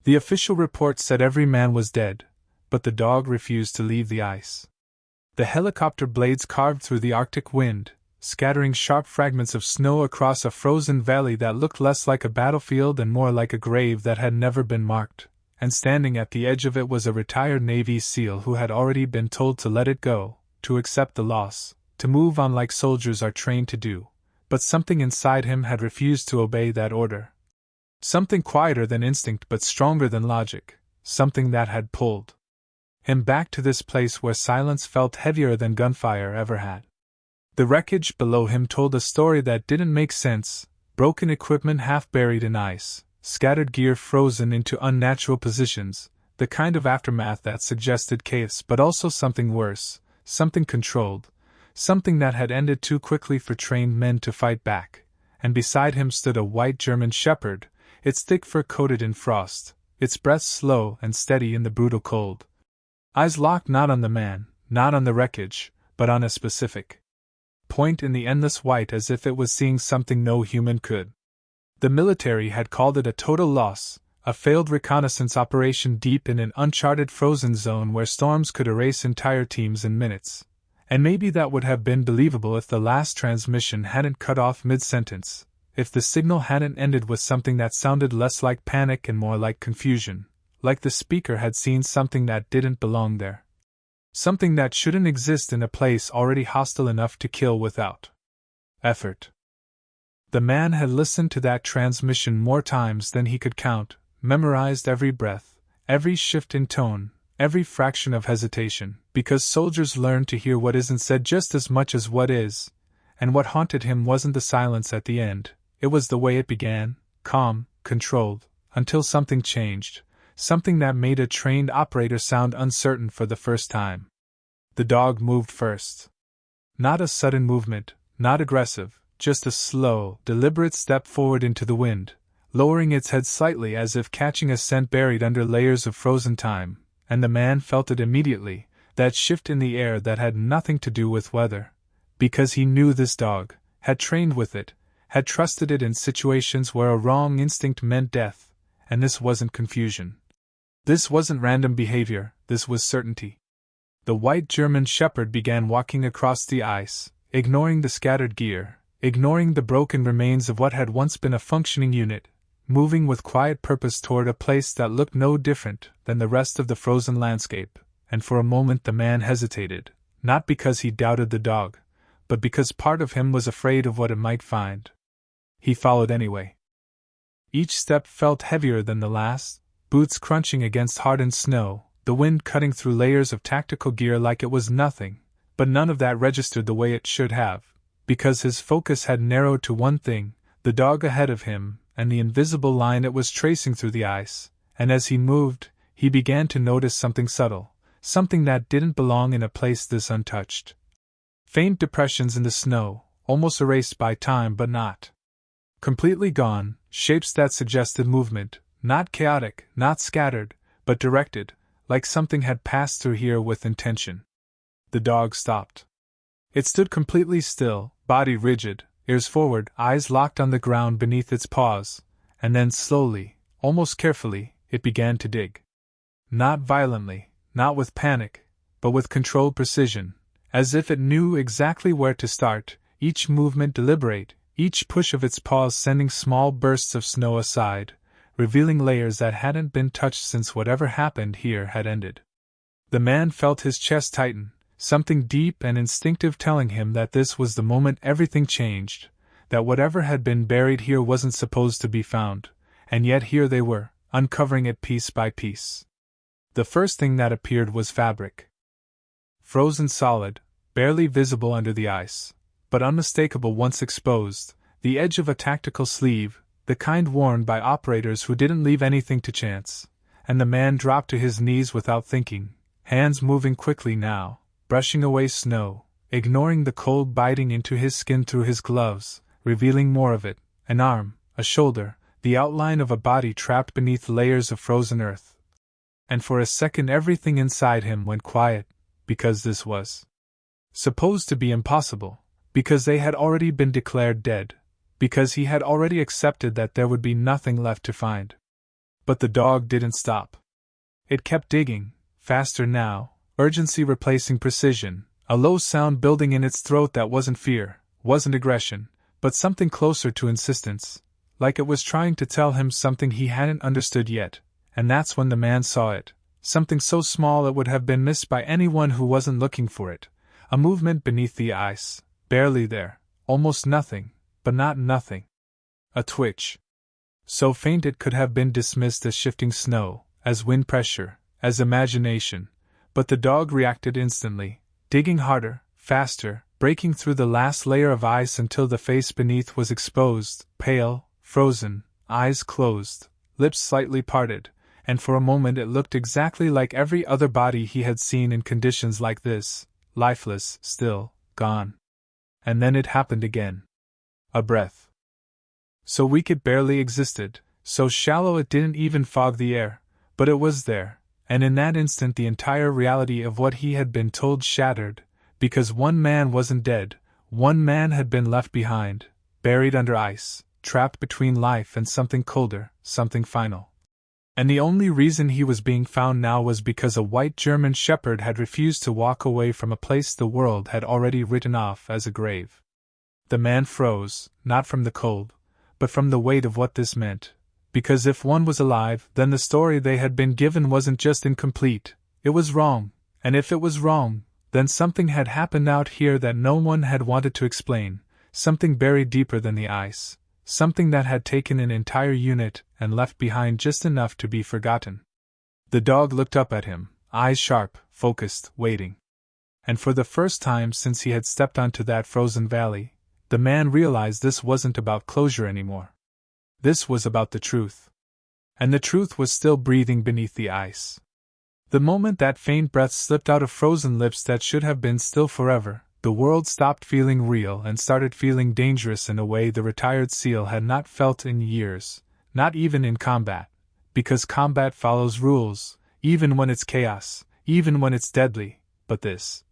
The official report said every man was dead, but the dog refused to leave the ice. The helicopter blades carved through the Arctic wind, scattering sharp fragments of snow across a frozen valley that looked less like a battlefield and more like a grave that had never been marked, and standing at the edge of it was a retired Navy SEAL who had already been told to let it go, to accept the loss, to move on like soldiers are trained to do, but something inside him had refused to obey that order. Something quieter than instinct but stronger than logic, something that had pulled him back to this place where silence felt heavier than gunfire ever had. The wreckage below him told a story that didn't make sense: broken equipment half buried in ice, scattered gear frozen into unnatural positions, the kind of aftermath that suggested chaos, but also something worse, something controlled, something that had ended too quickly for trained men to fight back. And beside him stood a white German shepherd, its thick fur coated in frost, its breath slow and steady in the brutal cold. Eyes locked not on the man, not on the wreckage, but on a specific point in the endless white, as if it was seeing something no human could. The military had called it a total loss, a failed reconnaissance operation deep in an uncharted frozen zone where storms could erase entire teams in minutes. And maybe that would have been believable if the last transmission hadn't cut off mid-sentence, if the signal hadn't ended with something that sounded less like panic and more like confusion, like the speaker had seen something that didn't belong there. Something that shouldn't exist in a place already hostile enough to kill without effort. The man had listened to that transmission more times than he could count, memorized every breath, every shift in tone, every fraction of hesitation, because soldiers learn to hear what isn't said just as much as what is, and what haunted him wasn't the silence at the end, it was the way it began, calm, controlled, until something changed, something that made a trained operator sound uncertain for the first time. The dog moved first. Not a sudden movement, not aggressive, just a slow, deliberate step forward into the wind, lowering its head slightly as if catching a scent buried under layers of frozen time, and the man felt it immediately, that shift in the air that had nothing to do with weather, because he knew this dog, had trained with it, had trusted it in situations where a wrong instinct meant death, and this wasn't confusion. This wasn't random behavior, this was certainty. The white German shepherd began walking across the ice, ignoring the scattered gear, ignoring the broken remains of what had once been a functioning unit, moving with quiet purpose toward a place that looked no different than the rest of the frozen landscape, and for a moment the man hesitated, not because he doubted the dog, but because part of him was afraid of what it might find. He followed anyway. Each step felt heavier than the last, boots crunching against hardened snow, the wind cutting through layers of tactical gear like it was nothing, but none of that registered the way it should have, because his focus had narrowed to one thing, the dog ahead of him, and the invisible line it was tracing through the ice, and as he moved, he began to notice something subtle, something that didn't belong in a place this untouched. Faint depressions in the snow, almost erased by time but not completely gone, shapes that suggested movement, not chaotic, not scattered, but directed, like something had passed through here with intention. The dog stopped. It stood completely still, body rigid, ears forward, eyes locked on the ground beneath its paws, and then slowly, almost carefully, it began to dig. Not violently, not with panic, but with controlled precision, as if it knew exactly where to start, each movement deliberate, each push of its paws sending small bursts of snow aside, revealing layers that hadn't been touched since whatever happened here had ended. The man felt his chest tighten, something deep and instinctive telling him that this was the moment everything changed, that whatever had been buried here wasn't supposed to be found, and yet here they were, uncovering it piece by piece. The first thing that appeared was fabric. Frozen solid, barely visible under the ice, but unmistakable once exposed, the edge of a tactical sleeve, the kind worn by operators who didn't leave anything to chance, and the man dropped to his knees without thinking, hands moving quickly now, brushing away snow, ignoring the cold biting into his skin through his gloves, revealing more of it, an arm, a shoulder, the outline of a body trapped beneath layers of frozen earth. And for a second everything inside him went quiet, because this was supposed to be impossible, because they had already been declared dead, because he had already accepted that there would be nothing left to find. But the dog didn't stop. It kept digging, faster now, urgency replacing precision, a low sound building in its throat that wasn't fear, wasn't aggression, but something closer to insistence, like it was trying to tell him something he hadn't understood yet. And that's when the man saw it, something so small it would have been missed by anyone who wasn't looking for it, a movement beneath the ice, barely there, almost nothing, but not nothing. A twitch. So faint it could have been dismissed as shifting snow, as wind pressure, as imagination, but the dog reacted instantly, digging harder, faster, breaking through the last layer of ice until the face beneath was exposed, pale, frozen, eyes closed, lips slightly parted, and for a moment it looked exactly like every other body he had seen in conditions like this, lifeless, still, gone. And then it happened again. A breath. So weak it barely existed, so shallow it didn't even fog the air, but it was there, and in that instant the entire reality of what he had been told shattered, because one man wasn't dead, one man had been left behind, buried under ice, trapped between life and something colder, something final. And the only reason he was being found now was because a white German shepherd had refused to walk away from a place the world had already written off as a grave. The man froze, not from the cold, but from the weight of what this meant, because if one was alive, then the story they had been given wasn't just incomplete, it was wrong, and if it was wrong, then something had happened out here that no one had wanted to explain, something buried deeper than the ice. Something that had taken an entire unit and left behind just enough to be forgotten. The dog looked up at him, eyes sharp, focused, waiting. And for the first time since he had stepped onto that frozen valley, the man realized this wasn't about closure anymore. This was about the truth. And the truth was still breathing beneath the ice. The moment that faint breath slipped out of frozen lips that should have been still forever, the world stopped feeling real and started feeling dangerous in a way the retired SEAL had not felt in years, not even in combat, because combat follows rules, even when it's chaos, even when it's deadly, but this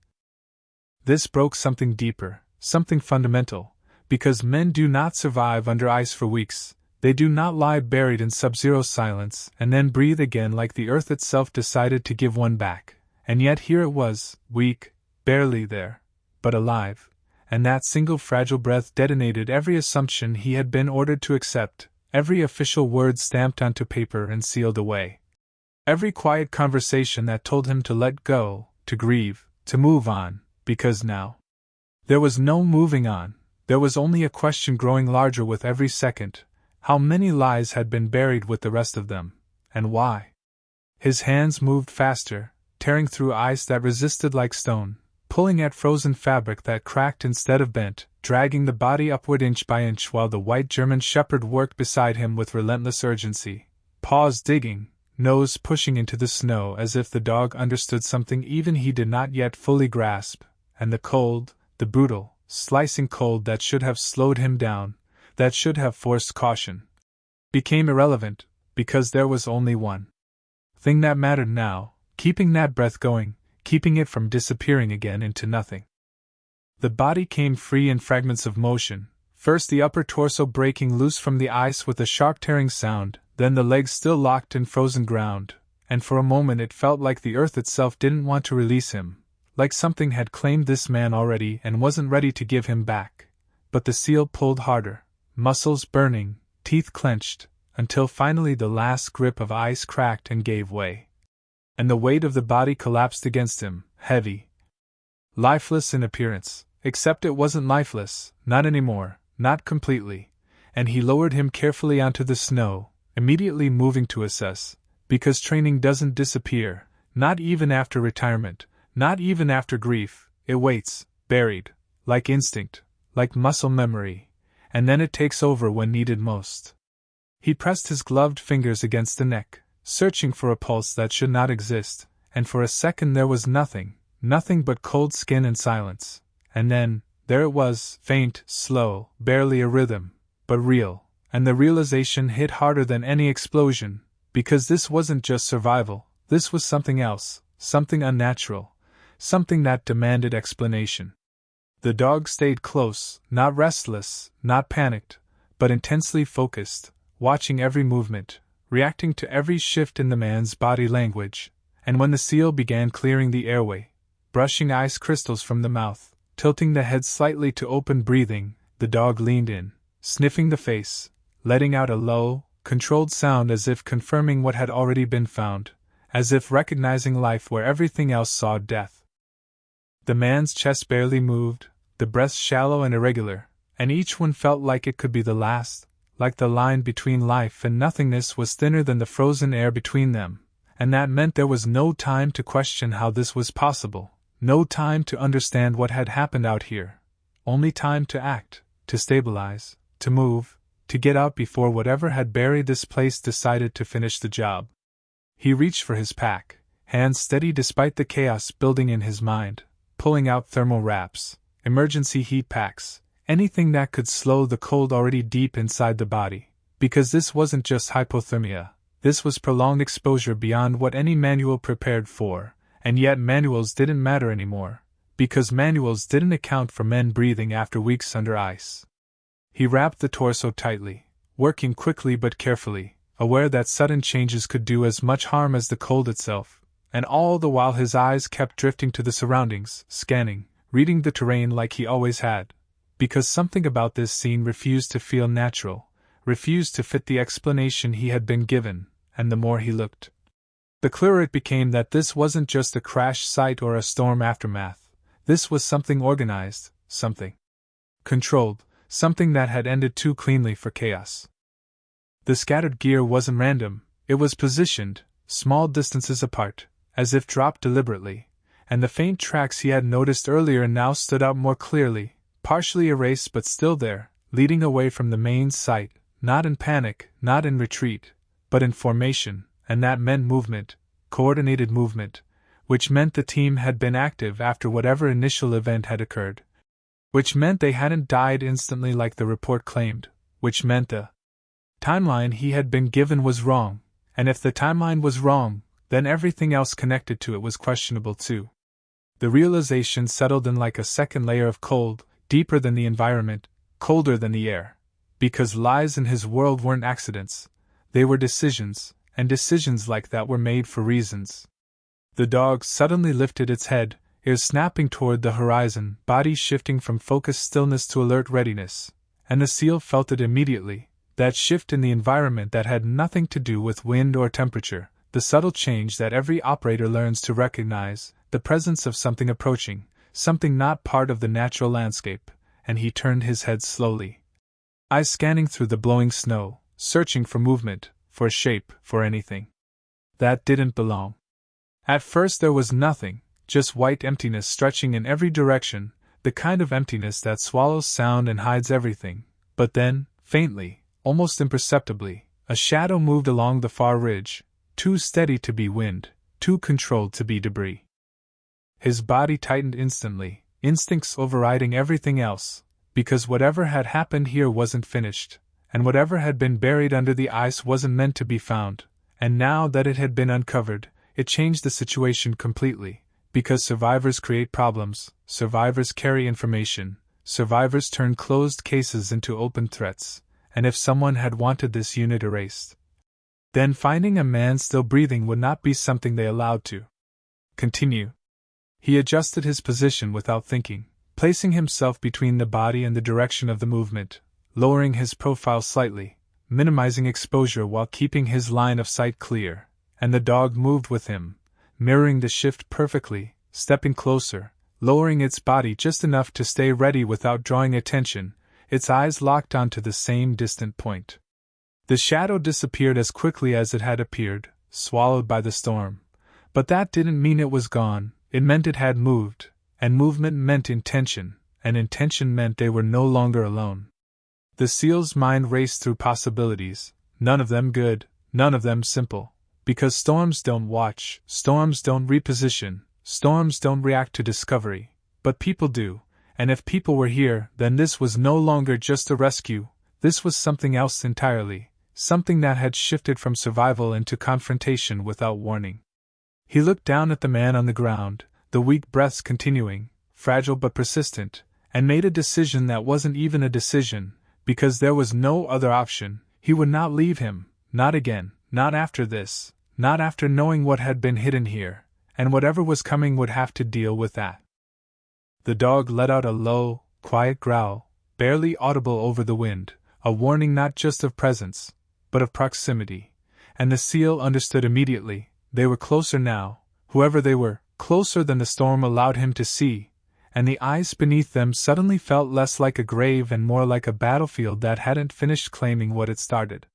broke something deeper, something fundamental, because men do not survive under ice for weeks, they do not lie buried in sub-zero silence and then breathe again like the earth itself decided to give one back, and yet here it was, weak, barely there, but alive, and that single fragile breath detonated every assumption he had been ordered to accept, every official word stamped onto paper and sealed away. Every quiet conversation that told him to let go, to grieve, to move on, because now there was no moving on, there was only a question growing larger with every second: how many lies had been buried with the rest of them, and why? His hands moved faster, tearing through ice that resisted like stone, pulling at frozen fabric that cracked instead of bent, dragging the body upward inch by inch while the white German shepherd worked beside him with relentless urgency, paws digging, nose pushing into the snow as if the dog understood something even he did not yet fully grasp, and the cold, the brutal, slicing cold that should have slowed him down, that should have forced caution, became irrelevant, because there was only one thing that mattered now: keeping that breath going, keeping it from disappearing again into nothing. The body came free in fragments of motion, first the upper torso breaking loose from the ice with a sharp tearing sound, then the legs still locked in frozen ground, and for a moment it felt like the earth itself didn't want to release him, like something had claimed this man already and wasn't ready to give him back. But the SEAL pulled harder, muscles burning, teeth clenched, until finally the last grip of ice cracked and gave way. And the weight of the body collapsed against him, heavy, lifeless in appearance, except it wasn't lifeless, not anymore, not completely, and he lowered him carefully onto the snow, immediately moving to assess, because training doesn't disappear, not even after retirement, not even after grief, it waits, buried, like instinct, like muscle memory, and then it takes over when needed most. He pressed his gloved fingers against the neck, searching for a pulse that should not exist, and for a second there was nothing but cold skin and silence, and then, there it was, faint, slow, barely a rhythm, but real, and the realization hit harder than any explosion, because this wasn't just survival, this was something else, something unnatural, something that demanded explanation. The dog stayed close, not restless, not panicked, but intensely focused, watching every movement, reacting to every shift in the man's body language, and when the seal began clearing the airway, brushing ice crystals from the mouth, tilting the head slightly to open breathing, the dog leaned in, sniffing the face, letting out a low, controlled sound as if confirming what had already been found, as if recognizing life where everything else saw death. The man's chest barely moved, the breaths shallow and irregular, and each one felt like it could be the last, like the line between life and nothingness was thinner than the frozen air between them, and that meant there was no time to question how this was possible, no time to understand what had happened out here, only time to act, to stabilize, to move, to get out before whatever had buried this place decided to finish the job. He reached for his pack, hands steady despite the chaos building in his mind, pulling out thermal wraps, emergency heat packs, anything that could slow the cold already deep inside the body, because this wasn't just hypothermia, this was prolonged exposure beyond what any manual prepared for, and yet manuals didn't matter anymore, because manuals didn't account for men breathing after weeks under ice. He wrapped the torso tightly, working quickly but carefully, aware that sudden changes could do as much harm as the cold itself, and all the while his eyes kept drifting to the surroundings, scanning, reading the terrain like he always had, because something about this scene refused to feel natural, refused to fit the explanation he had been given, and the more he looked, the clearer it became that this wasn't just a crash site or a storm aftermath, this was something organized, something controlled, something that had ended too cleanly for chaos. The scattered gear wasn't random, it was positioned, small distances apart, as if dropped deliberately, and the faint tracks he had noticed earlier now stood out more clearly, partially erased but still there, leading away from the main site, not in panic, not in retreat, but in formation, and that meant movement, coordinated movement, which meant the team had been active after whatever initial event had occurred, which meant they hadn't died instantly like the report claimed, which meant the timeline he had been given was wrong, and if the timeline was wrong, then everything else connected to it was questionable too. The realization settled in like a second layer of cold, deeper than the environment, colder than the air, because lies in his world weren't accidents, they were decisions, and decisions like that were made for reasons. The dog suddenly lifted its head, ears snapping toward the horizon, body shifting from focused stillness to alert readiness, and the seal felt it immediately, that shift in the environment that had nothing to do with wind or temperature, the subtle change that every operator learns to recognize, the presence of something approaching, something not part of the natural landscape, and he turned his head slowly, eyes scanning through the blowing snow, searching for movement, for shape, for anything that didn't belong. At first there was nothing, just white emptiness stretching in every direction, the kind of emptiness that swallows sound and hides everything, but then, faintly, almost imperceptibly, a shadow moved along the far ridge, too steady to be wind, too controlled to be debris. His body tightened instantly, instincts overriding everything else, because whatever had happened here wasn't finished, and whatever had been buried under the ice wasn't meant to be found, and now that it had been uncovered, it changed the situation completely, because survivors create problems, survivors carry information, survivors turn closed cases into open threats, and if someone had wanted this unit erased, then finding a man still breathing would not be something they allowed to continue. He adjusted his position without thinking, placing himself between the body and the direction of the movement, lowering his profile slightly, minimizing exposure while keeping his line of sight clear, and the dog moved with him, mirroring the shift perfectly, stepping closer, lowering its body just enough to stay ready without drawing attention, its eyes locked onto the same distant point. The shadow disappeared as quickly as it had appeared, swallowed by the storm, but that didn't mean it was gone, it meant it had moved, and movement meant intention, and intention meant they were no longer alone. The seal's mind raced through possibilities, none of them good, none of them simple, because storms don't watch, storms don't reposition, storms don't react to discovery, but people do, and if people were here, then this was no longer just a rescue, this was something else entirely, something that had shifted from survival into confrontation without warning. He looked down at the man on the ground, the weak breaths continuing, fragile but persistent, and made a decision that wasn't even a decision, because there was no other option. He would not leave him, not again, not after this, not after knowing what had been hidden here, and whatever was coming would have to deal with that. The dog let out a low, quiet growl, barely audible over the wind, a warning not just of presence, but of proximity, and the seal understood immediately. They were closer now, whoever they were, closer than the storm allowed him to see, and the ice beneath them suddenly felt less like a grave and more like a battlefield that hadn't finished claiming what it started.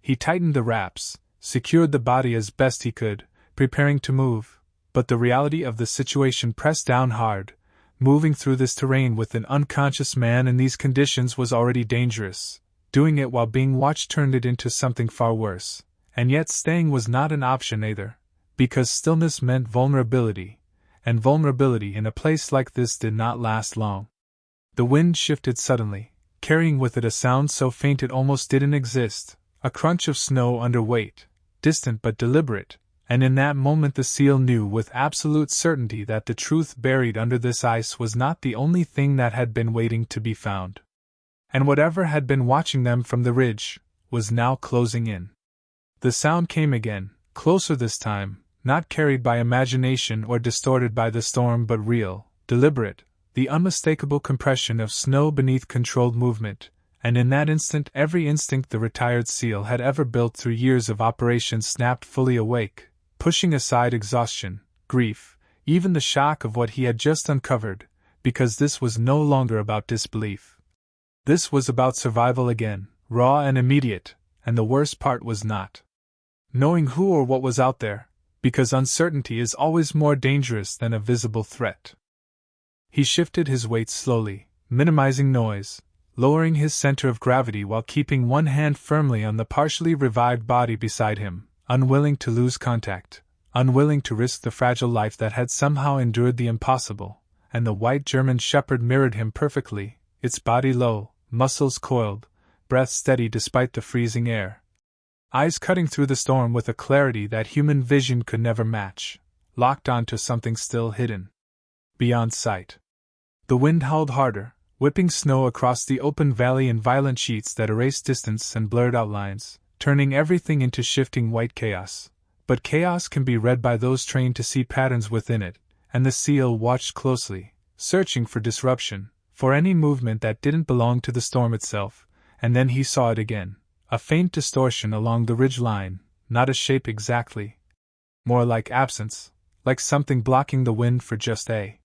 He tightened the wraps, secured the body as best he could, preparing to move, but the reality of the situation pressed down hard. Moving through this terrain with an unconscious man in these conditions was already dangerous. Doing it while being watched turned it into something far worse, and yet staying was not an option either, because stillness meant vulnerability, and vulnerability in a place like this did not last long. The wind shifted suddenly, carrying with it a sound so faint it almost didn't exist, a crunch of snow under weight, distant but deliberate, and in that moment the seal knew with absolute certainty that the truth buried under this ice was not the only thing that had been waiting to be found. And whatever had been watching them from the ridge was now closing in. The sound came again, closer this time, not carried by imagination or distorted by the storm but real, deliberate, the unmistakable compression of snow beneath controlled movement, and in that instant every instinct the retired seal had ever built through years of operation snapped fully awake, pushing aside exhaustion, grief, even the shock of what he had just uncovered, because this was no longer about disbelief. This was about survival again, raw and immediate, and the worst part was not knowing who or what was out there, because uncertainty is always more dangerous than a visible threat. He shifted his weight slowly, minimizing noise, lowering his center of gravity while keeping one hand firmly on the partially revived body beside him, unwilling to lose contact, unwilling to risk the fragile life that had somehow endured the impossible, and the white German shepherd mirrored him perfectly, its body low, muscles coiled, breath steady despite the freezing air. Eyes cutting through the storm with a clarity that human vision could never match, locked onto something still hidden beyond sight. The wind howled harder, whipping snow across the open valley in violent sheets that erased distance and blurred outlines, turning everything into shifting white chaos. But chaos can be read by those trained to see patterns within it, and the seal watched closely, searching for disruption, for any movement that didn't belong to the storm itself, and then he saw it again, a faint distortion along the ridge line, not a shape exactly. More like absence, like something blocking the wind for just a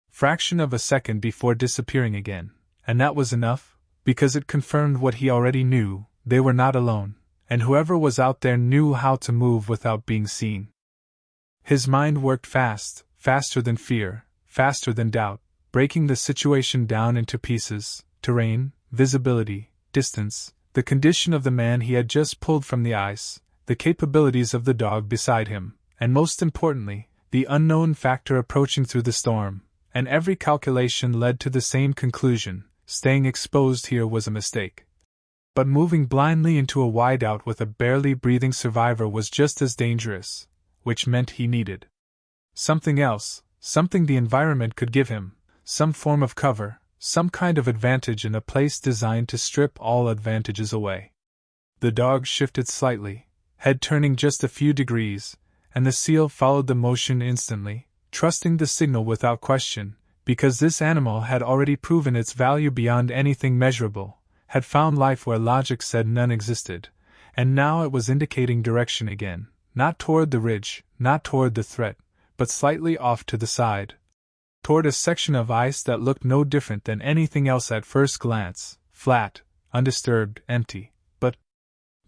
fraction of a second before disappearing again, and that was enough, because it confirmed what he already knew: they were not alone, and whoever was out there knew how to move without being seen. His mind worked fast, faster than fear, faster than doubt, breaking the situation down into pieces: terrain, visibility, distance, the condition of the man he had just pulled from the ice, the capabilities of the dog beside him, and most importantly, the unknown factor approaching through the storm, and every calculation led to the same conclusion: staying exposed here was a mistake. But moving blindly into a wideout with a barely breathing survivor was just as dangerous, which meant he needed something else, something the environment could give him, some form of cover, some kind of advantage in a place designed to strip all advantages away. The dog shifted slightly, head turning just a few degrees, and the seal followed the motion instantly, trusting the signal without question, because this animal had already proven its value beyond anything measurable, had found life where logic said none existed, and now it was indicating direction again, not toward the ridge, not toward the threat, but slightly off to the side, toward a section of ice that looked no different than anything else at first glance, flat, undisturbed, empty. But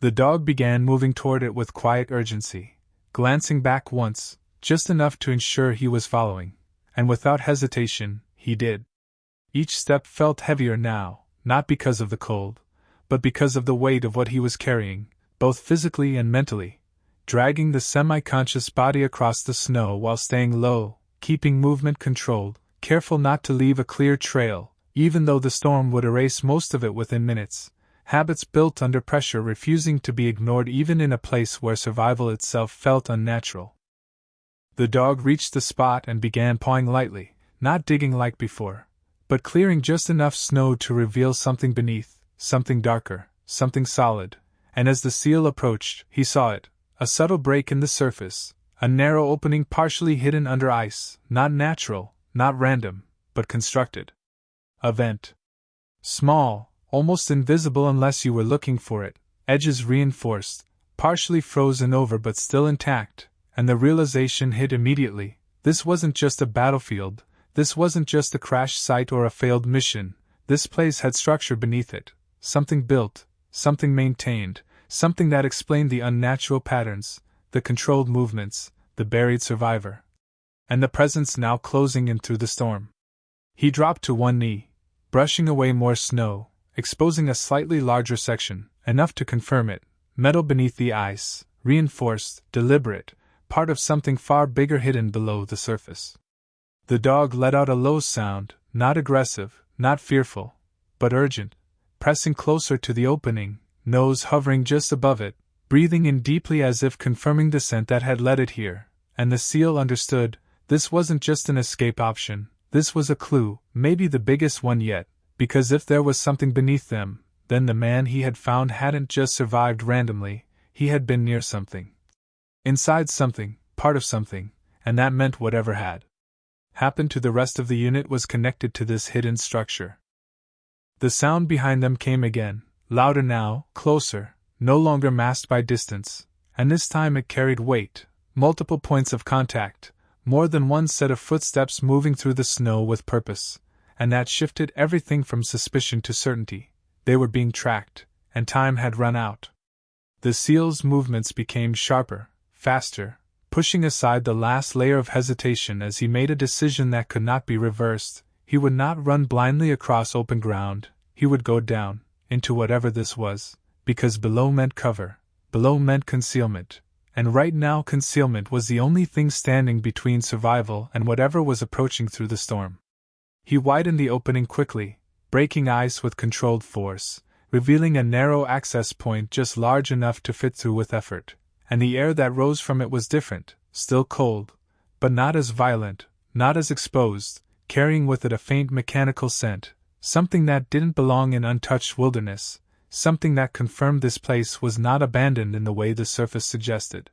the dog began moving toward it with quiet urgency, glancing back once, just enough to ensure he was following, and without hesitation, he did. Each step felt heavier now, not because of the cold, but because of the weight of what he was carrying, both physically and mentally, dragging the semi-conscious body across the snow while staying low, keeping movement controlled, careful not to leave a clear trail, even though the storm would erase most of it within minutes, habits built under pressure refusing to be ignored even in a place where survival itself felt unnatural. The dog reached the spot and began pawing lightly, not digging like before, but clearing just enough snow to reveal something beneath, something darker, something solid, and as the seal approached, he saw it, a subtle break in the surface, a narrow opening partially hidden under ice, not natural, not random, but constructed. A vent. Small, almost invisible unless you were looking for it, edges reinforced, partially frozen over but still intact, and the realization hit immediately: this wasn't just a battlefield, this wasn't just a crash site or a failed mission, this place had structure beneath it, something built, something maintained, something that explained the unnatural patterns, the controlled movements, the buried survivor. And the presence now closing in through the storm. He dropped to one knee, brushing away more snow, exposing a slightly larger section, enough to confirm it, metal beneath the ice, reinforced, deliberate, part of something far bigger hidden below the surface. The dog let out a low sound, not aggressive, not fearful, but urgent, pressing closer to the opening, nose hovering just above it, breathing in deeply as if confirming the scent that had led it here. And the seal understood, this wasn't just an escape option, this was a clue, maybe the biggest one yet, because if there was something beneath them, then the man he had found hadn't just survived randomly, he had been near something. Inside something, part of something, and that meant whatever had happened to the rest of the unit was connected to this hidden structure. The sound behind them came again, louder now, closer, no longer masked by distance, and this time it carried weight, multiple points of contact, more than one set of footsteps moving through the snow with purpose, and that shifted everything from suspicion to certainty. They were being tracked, and time had run out. The seal's movements became sharper, faster, pushing aside the last layer of hesitation as he made a decision that could not be reversed. He would not run blindly across open ground, he would go down, into whatever this was, because below meant cover, below meant concealment, and right now concealment was the only thing standing between survival and whatever was approaching through the storm. He widened the opening quickly, breaking ice with controlled force, revealing a narrow access point just large enough to fit through with effort, and the air that rose from it was different, still cold, but not as violent, not as exposed, carrying with it a faint mechanical scent, something that didn't belong in untouched wilderness, something that confirmed this place was not abandoned in the way the surface suggested.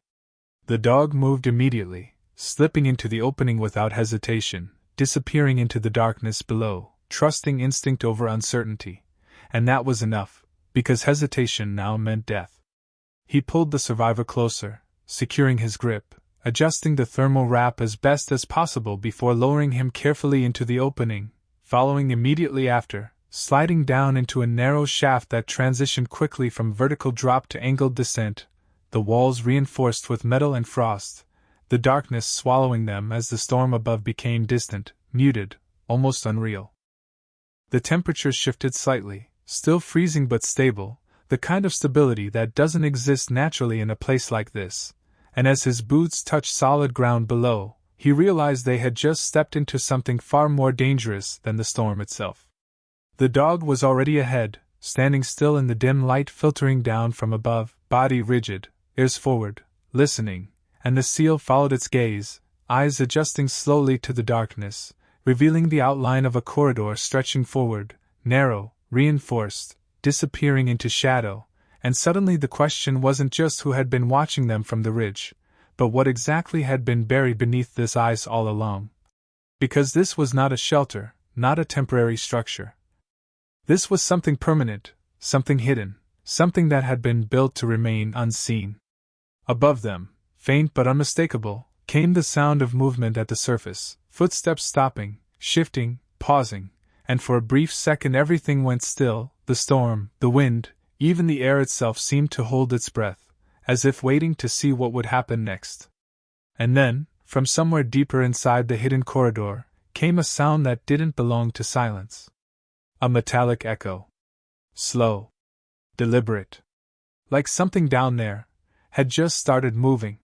The dog moved immediately, slipping into the opening without hesitation, disappearing into the darkness below, trusting instinct over uncertainty. And that was enough, because hesitation now meant death. He pulled the survivor closer, securing his grip, adjusting the thermal wrap as best as possible before lowering him carefully into the opening, following immediately after, sliding down into a narrow shaft that transitioned quickly from vertical drop to angled descent, the walls reinforced with metal and frost, the darkness swallowing them as the storm above became distant, muted, almost unreal. The temperature shifted slightly, still freezing but stable, the kind of stability that doesn't exist naturally in a place like this, and as his boots touched solid ground below, he realized they had just stepped into something far more dangerous than the storm itself. The dog was already ahead, standing still in the dim light filtering down from above, body rigid, ears forward, listening, and the seal followed its gaze, eyes adjusting slowly to the darkness, revealing the outline of a corridor stretching forward, narrow, reinforced, disappearing into shadow, and suddenly the question wasn't just who had been watching them from the ridge, but what exactly had been buried beneath this ice all along. Because this was not a shelter, not a temporary structure. This was something permanent, something hidden, something that had been built to remain unseen. Above them, faint but unmistakable, came the sound of movement at the surface, footsteps stopping, shifting, pausing, and for a brief second everything went still, the storm, the wind, even the air itself seemed to hold its breath, as if waiting to see what would happen next. And then, from somewhere deeper inside the hidden corridor, came a sound that didn't belong to silence. A metallic echo. Slow. Deliberate. Like something down there had just started moving.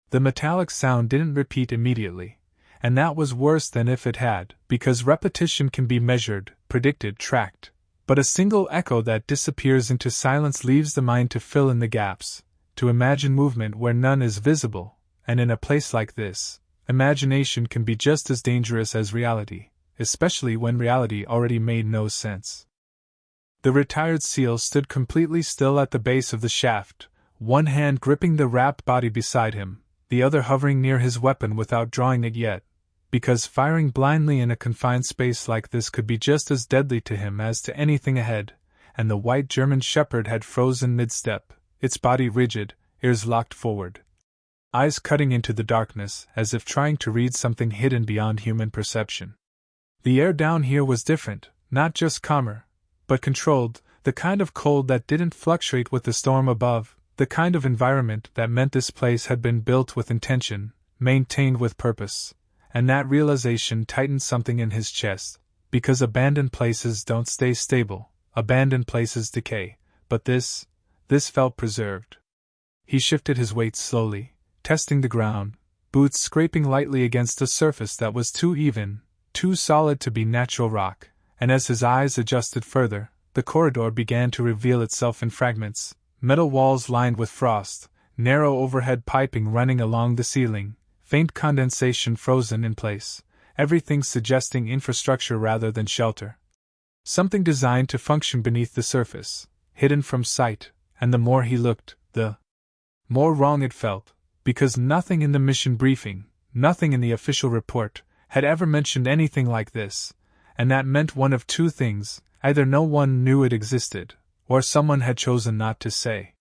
The metallic sound didn't repeat immediately, and that was worse than if it had, because repetition can be measured, predicted, tracked. But a single echo that disappears into silence leaves the mind to fill in the gaps, to imagine movement where none is visible, and in a place like this, imagination can be just as dangerous as reality, especially when reality already made no sense. The retired SEAL stood completely still at the base of the shaft, one hand gripping the wrapped body beside him, the other hovering near his weapon without drawing it yet, because firing blindly in a confined space like this could be just as deadly to him as to anything ahead, and the white German shepherd had frozen mid-step, its body rigid, ears locked forward, eyes cutting into the darkness as if trying to read something hidden beyond human perception. The air down here was different, not just calmer, but controlled, the kind of cold that didn't fluctuate with the storm above, the kind of environment that meant this place had been built with intention, maintained with purpose, and that realization tightened something in his chest, because abandoned places don't stay stable, abandoned places decay, but this felt preserved. He shifted his weight slowly, testing the ground, boots scraping lightly against a surface that was too even, too solid to be natural rock, and as his eyes adjusted further, the corridor began to reveal itself in fragments, metal walls lined with frost, narrow overhead piping running along the ceiling, faint condensation frozen in place, everything suggesting infrastructure rather than shelter. Something designed to function beneath the surface, hidden from sight, and the more he looked, the more wrong it felt, because nothing in the mission briefing, nothing in the official report, had ever mentioned anything like this, and that meant one of two things: either no one knew it existed, or someone had chosen not to say.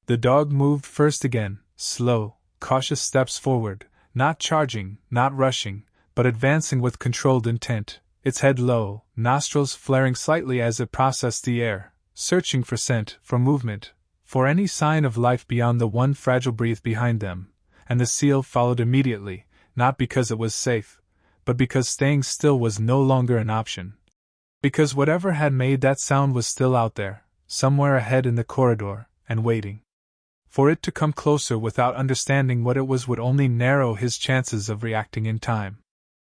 The dog moved first again, slow, cautious steps forward, not charging, not rushing, but advancing with controlled intent, its head low, nostrils flaring slightly as it processed the air, searching for scent, for movement, for any sign of life beyond the one fragile breath behind them, and the SEAL followed immediately, not because it was safe, but because staying still was no longer an option. Because whatever had made that sound was still out there, somewhere ahead in the corridor, and waiting. For it to come closer without understanding what it was would only narrow his chances of reacting in time.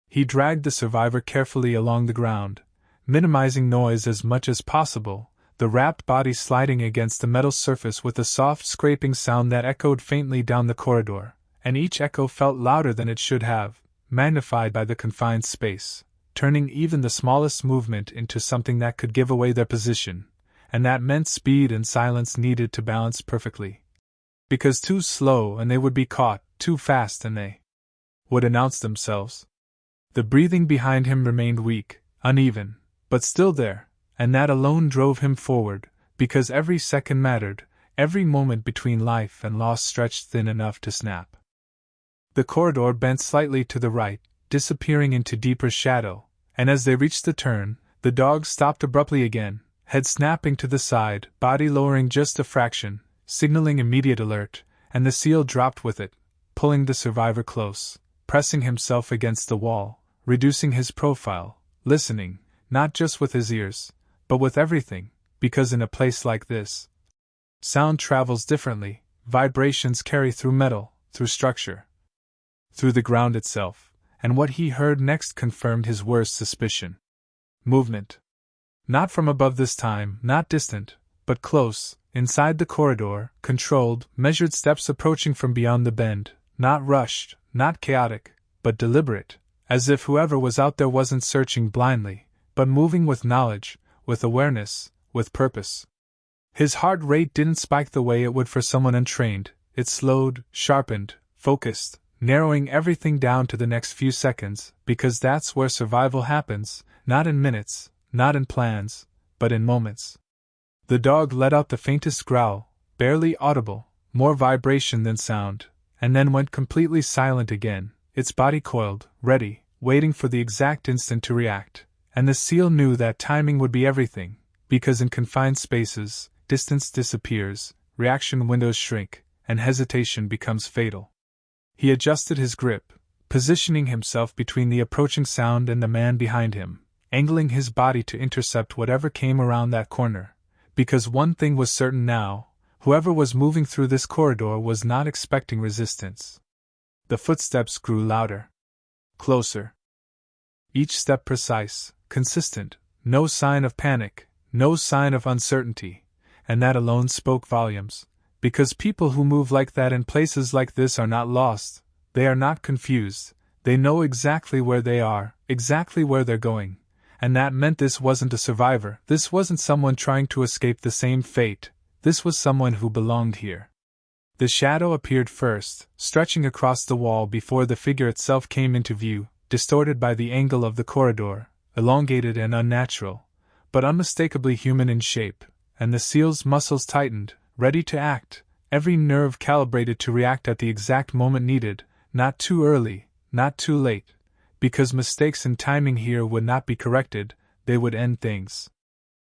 He dragged the survivor carefully along the ground, minimizing noise as much as possible, the wrapped body sliding against the metal surface with a soft scraping sound that echoed faintly down the corridor, and each echo felt louder than it should have, magnified by the confined space, turning even the smallest movement into something that could give away their position, and that meant speed and silence needed to balance perfectly. Because too slow and they would be caught, too fast and they would announce themselves. The breathing behind him remained weak, uneven, but still there, and that alone drove him forward, because every second mattered, every moment between life and loss stretched thin enough to snap. The corridor bent slightly to the right, disappearing into deeper shadow, and as they reached the turn, the dog stopped abruptly again, head snapping to the side, body lowering just a fraction, signaling immediate alert, and the SEAL dropped with it, pulling the survivor close, pressing himself against the wall, reducing his profile, listening, not just with his ears, but with everything, because in a place like this, sound travels differently, vibrations carry through metal, through structure, through the ground itself, and what he heard next confirmed his worst suspicion. Movement. Not from above this time, not distant, but close, inside the corridor, controlled, measured steps approaching from beyond the bend, not rushed, not chaotic, but deliberate, as if whoever was out there wasn't searching blindly, but moving with knowledge, with awareness, with purpose. His heart rate didn't spike the way it would for someone untrained, it slowed, sharpened, focused, narrowing everything down to the next few seconds, because that's where survival happens, not in minutes, not in plans, but in moments. The dog let out the faintest growl, barely audible, more vibration than sound, and then went completely silent again, its body coiled, ready, waiting for the exact instant to react, and the SEAL knew that timing would be everything, because in confined spaces, distance disappears, reaction windows shrink, and hesitation becomes fatal. He adjusted his grip, positioning himself between the approaching sound and the man behind him, angling his body to intercept whatever came around that corner, because one thing was certain now: whoever was moving through this corridor was not expecting resistance. The footsteps grew louder. Closer. Each step precise, consistent, no sign of panic, no sign of uncertainty, and that alone spoke volumes, because people who move like that in places like this are not lost, they are not confused, they know exactly where they are, exactly where they're going, And that meant this wasn't a survivor, this wasn't someone trying to escape the same fate, this was someone who belonged here. The shadow appeared first, stretching across the wall before the figure itself came into view, distorted by the angle of the corridor, elongated and unnatural, but unmistakably human in shape, and the seal's muscles tightened, ready to act, every nerve calibrated to react at the exact moment needed, not too early, not too late, because mistakes in timing here would not be corrected, they would end things.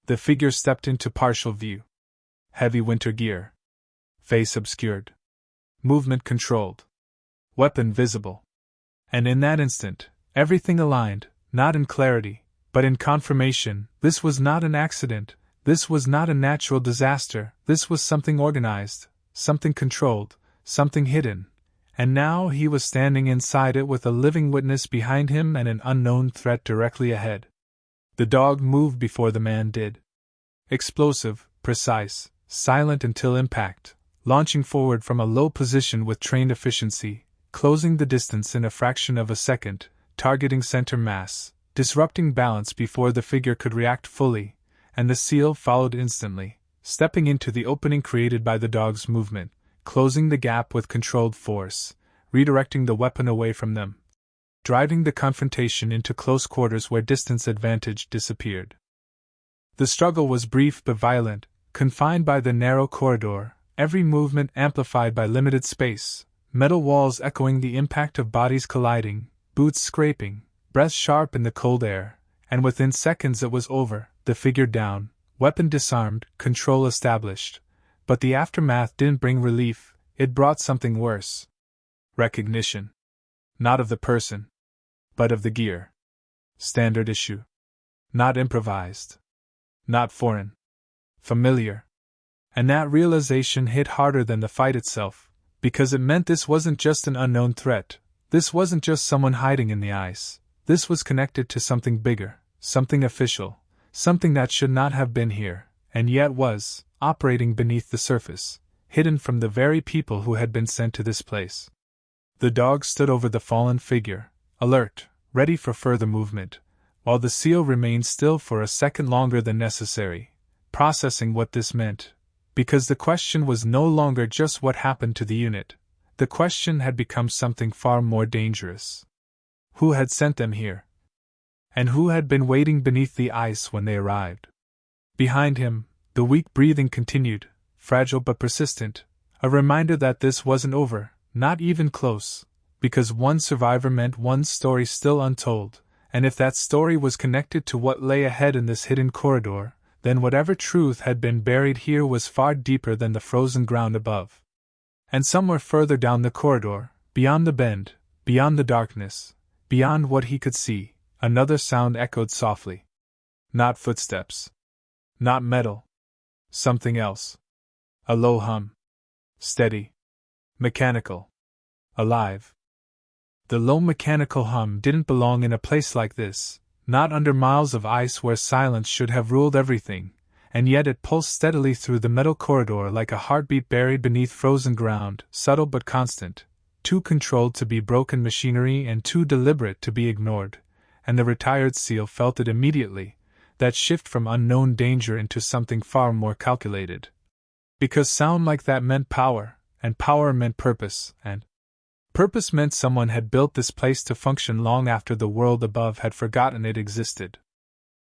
The figure stepped into partial view. Heavy winter gear. Face obscured. Movement controlled. Weapon visible. And in that instant, everything aligned, not in clarity, but in confirmation. This was not an accident, this was not a natural disaster, this was something organized, something controlled, something hidden. And now he was standing inside it with a living witness behind him and an unknown threat directly ahead. The dog moved before the man did. Explosive, precise, silent until impact, launching forward from a low position with trained efficiency, closing the distance in a fraction of a second, targeting center mass, disrupting balance before the figure could react fully, and the seal followed instantly, stepping into the opening created by the dog's movement, closing the gap with controlled force, redirecting the weapon away from them, driving the confrontation into close quarters where distance advantage disappeared. The struggle was brief but violent, confined by the narrow corridor, every movement amplified by limited space, metal walls echoing the impact of bodies colliding, boots scraping, breath sharp in the cold air, and within seconds it was over, the figure down, weapon disarmed, control established. But the aftermath didn't bring relief, it brought something worse. Recognition. Not of the person, but of the gear. Standard issue. Not improvised. Not foreign. Familiar. And that realization hit harder than the fight itself, because it meant this wasn't just an unknown threat, this wasn't just someone hiding in the ice, this was connected to something bigger, something official, something that should not have been here, and yet was, operating beneath the surface, hidden from the very people who had been sent to this place. The dog stood over the fallen figure, alert, ready for further movement, while the seal remained still for a second longer than necessary, processing what this meant. Because the question was no longer just what happened to the unit, the question had become something far more dangerous. Who had sent them here? And who had been waiting beneath the ice when they arrived? Behind him, the weak breathing continued, fragile but persistent, a reminder that this wasn't over, not even close, because one survivor meant one story still untold, and if that story was connected to what lay ahead in this hidden corridor, then whatever truth had been buried here was far deeper than the frozen ground above. And somewhere further down the corridor, beyond the bend, beyond the darkness, beyond what he could see, another sound echoed softly. Not footsteps. Not metal. Something else. A low hum. Steady. Mechanical. Alive. The low mechanical hum didn't belong in a place like this. Not under miles of ice where silence should have ruled everything, and yet it pulsed steadily through the metal corridor like a heartbeat buried beneath frozen ground, subtle but constant, too controlled to be broken machinery and too deliberate to be ignored, and the retired seal felt it immediately, that shift from unknown danger into something far more calculated. Because sound like that meant power, and power meant purpose, and purpose meant someone had built this place to function long after the world above had forgotten it existed.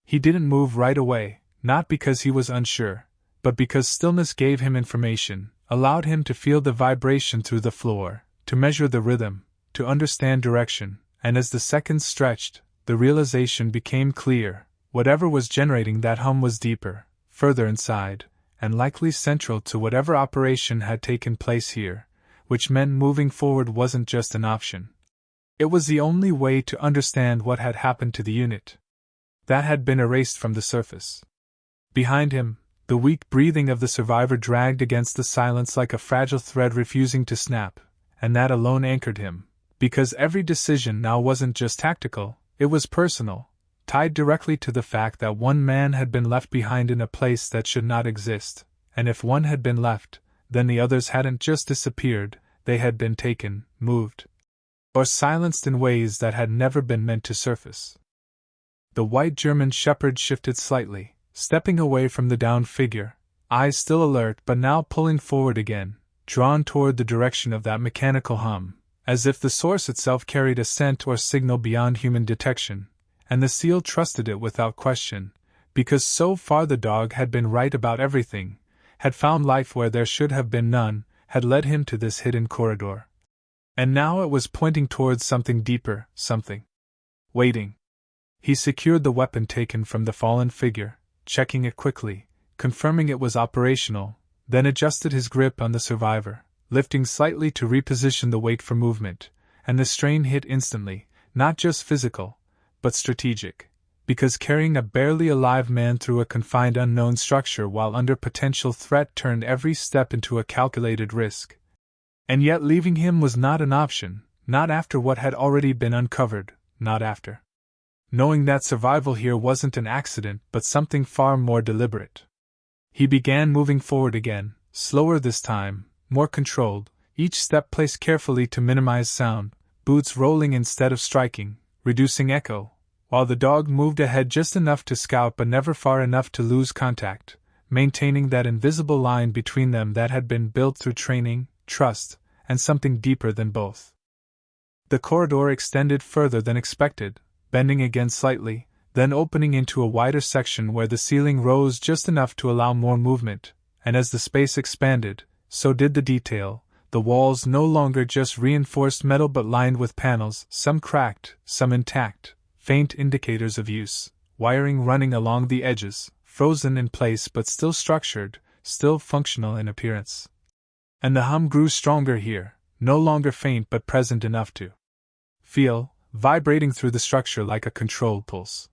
He didn't move right away, not because he was unsure, but because stillness gave him information, allowed him to feel the vibration through the floor, to measure the rhythm, to understand direction, and as the seconds stretched, the realization became clear, whatever was generating that hum was deeper, further inside, and likely central to whatever operation had taken place here, which meant moving forward wasn't just an option. It was the only way to understand what had happened to the unit. That had been erased from the surface. Behind him, the weak breathing of the survivor dragged against the silence like a fragile thread refusing to snap, and that alone anchored him, because every decision now wasn't just tactical, it was personal, tied directly to the fact that one man had been left behind in a place that should not exist, and if one had been left, then the others hadn't just disappeared, they had been taken, moved, or silenced in ways that had never been meant to surface. The white German shepherd shifted slightly, stepping away from the downed figure, eyes still alert but now pulling forward again, drawn toward the direction of that mechanical hum, as if the source itself carried a scent or signal beyond human detection, and the seal trusted it without question, because so far the dog had been right about everything, had found life where there should have been none, had led him to this hidden corridor. And now it was pointing towards something deeper, something waiting. He secured the weapon taken from the fallen figure, checking it quickly, confirming it was operational, then adjusted his grip on the survivor, lifting slightly to reposition the weight for movement, and the strain hit instantly, not just physical, but strategic, because carrying a barely alive man through a confined unknown structure while under potential threat turned every step into a calculated risk. And yet leaving him was not an option, not after what had already been uncovered, not after knowing that survival here wasn't an accident but something far more deliberate. He began moving forward again, slower this time, more controlled, each step placed carefully to minimize sound, boots rolling instead of striking, reducing echo, while the dog moved ahead just enough to scout but never far enough to lose contact, maintaining that invisible line between them that had been built through training, trust, and something deeper than both. The corridor extended further than expected, bending again slightly, then opening into a wider section where the ceiling rose just enough to allow more movement, and as the space expanded, so did the detail, the walls no longer just reinforced metal but lined with panels, some cracked, some intact, faint indicators of use, wiring running along the edges, frozen in place but still structured, still functional in appearance. And the hum grew stronger here, no longer faint but present enough to feel, vibrating through the structure like a controlled pulse.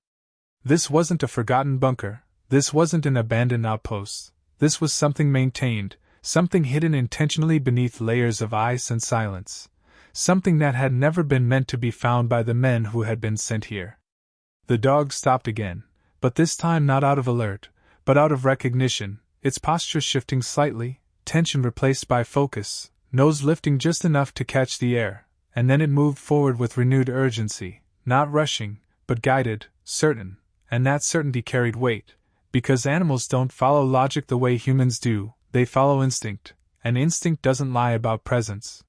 This wasn't a forgotten bunker, this wasn't an abandoned outpost, this was something maintained, something hidden intentionally beneath layers of ice and silence, something that had never been meant to be found by the men who had been sent here. The dog stopped again, but this time not out of alert, but out of recognition, its posture shifting slightly, tension replaced by focus, nose lifting just enough to catch the air, and then it moved forward with renewed urgency, not rushing, but guided, certain, and that certainty carried weight, because animals don't follow logic the way humans do, they follow instinct, and instinct doesn't lie about presence.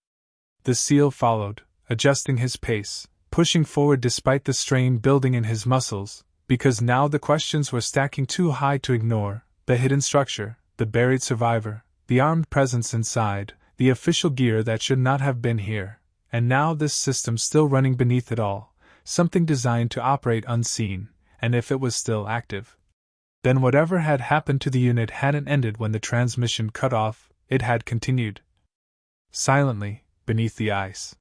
The seal followed, adjusting his pace, pushing forward despite the strain building in his muscles, because now the questions were stacking too high to ignore, the hidden structure, the buried survivor, the armed presence inside, the official gear that should not have been here, and now this system still running beneath it all, something designed to operate unseen, and if it was still active, then whatever had happened to the unit hadn't ended when the transmission cut off, it had continued. Silently, beneath the ice.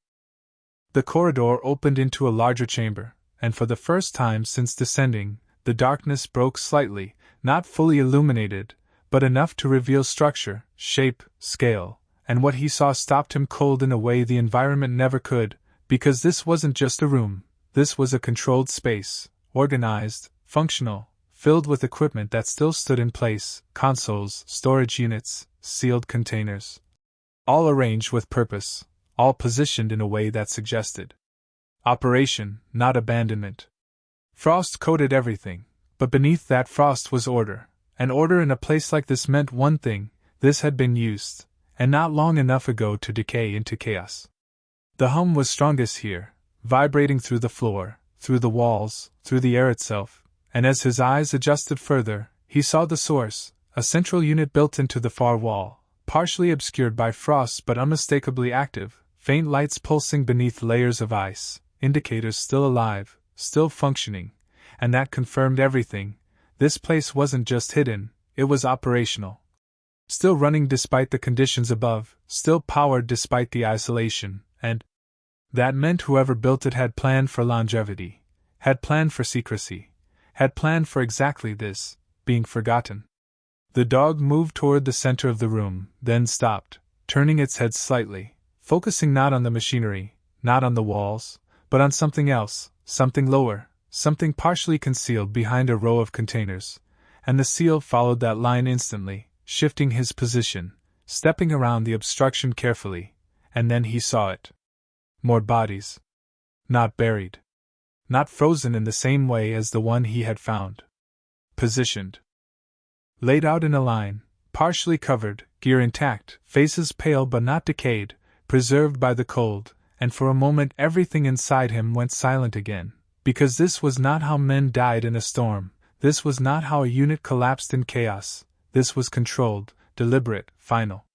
The corridor opened into a larger chamber, and for the first time since descending, the darkness broke slightly, not fully illuminated, but enough to reveal structure, shape, scale, and what he saw stopped him cold in a way the environment never could, because this wasn't just a room, this was a controlled space, organized, functional, filled with equipment that still stood in place, consoles, storage units, sealed containers. All arranged with purpose, all positioned in a way that suggested operation, not abandonment. Frost coated everything, but beneath that frost was order, and order in a place like this meant one thing: this had been used, and not long enough ago to decay into chaos. The hum was strongest here, vibrating through the floor, through the walls, through the air itself, and as his eyes adjusted further, he saw the source, a central unit built into the far wall, partially obscured by frost but unmistakably active, faint lights pulsing beneath layers of ice, indicators still alive, still functioning, and that confirmed everything. This place wasn't just hidden, it was operational. Still running despite the conditions above, still powered despite the isolation, and that meant whoever built it had planned for longevity, had planned for secrecy, had planned for exactly this, being forgotten. The dog moved toward the center of the room, then stopped, turning its head slightly, focusing not on the machinery, not on the walls, but on something else, something lower, something partially concealed behind a row of containers, and the seal followed that line instantly, shifting his position, stepping around the obstruction carefully, and then he saw it. More bodies. Not buried. not frozen in the same way as the one he had found. Positioned. Laid out in a line, partially covered, gear intact, faces pale but not decayed, preserved by the cold, and for a moment everything inside him went silent again, because this was not how men died in a storm, this was not how a unit collapsed in chaos, this was controlled, deliberate, final.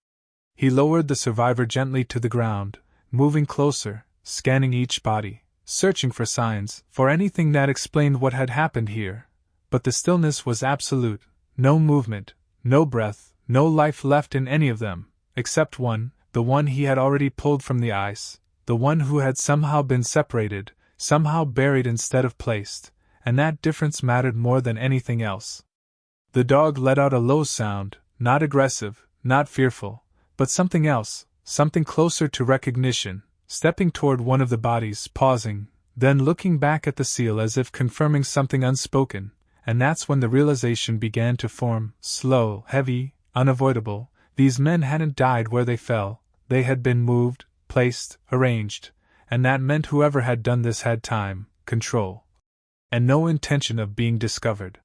He lowered the survivor gently to the ground, moving closer, scanning each body, searching for signs, for anything that explained what had happened here. But the stillness was absolute, no movement, no breath, no life left in any of them, except one, the one he had already pulled from the ice, the one who had somehow been separated, somehow buried instead of placed, and that difference mattered more than anything else. The dog let out a low sound, not aggressive, not fearful, but something else, something closer to recognition, stepping toward one of the bodies, pausing, then looking back at the seal as if confirming something unspoken, and that's when the realization began to form, slow, heavy, unavoidable. These men hadn't died where they fell, they had been moved, placed, arranged, and that meant whoever had done this had time, control, and no intention of being discovered.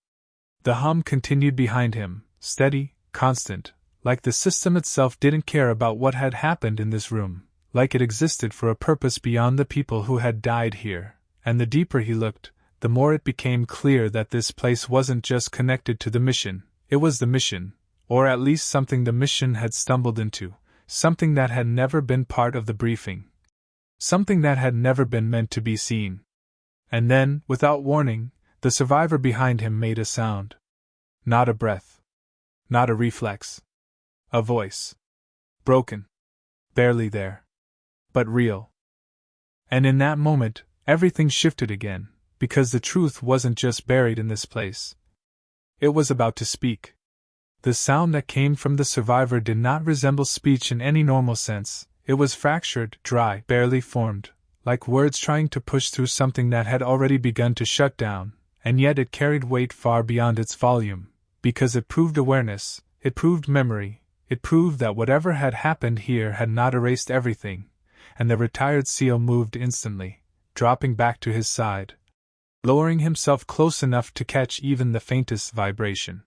The hum continued behind him, steady, constant, like the system itself didn't care about what had happened in this room, like it existed for a purpose beyond the people who had died here, and the deeper he looked, the more it became clear that this place wasn't just connected to the mission, it was the mission, or at least something the mission had stumbled into, something that had never been part of the briefing, something that had never been meant to be seen. And then, without warning, the survivor behind him made a sound. Not a breath. Not a reflex. A voice. Broken. Barely there. But real. And in that moment, everything shifted again, because the truth wasn't just buried in this place. It was about to speak. The sound that came from the survivor did not resemble speech in any normal sense. It was fractured, dry, barely formed, like words trying to push through something that had already begun to shut down, and yet it carried weight far beyond its volume, because it proved awareness, it proved memory, it proved that whatever had happened here had not erased everything, and the retired SEAL moved instantly, dropping back to his side, lowering himself close enough to catch even the faintest vibration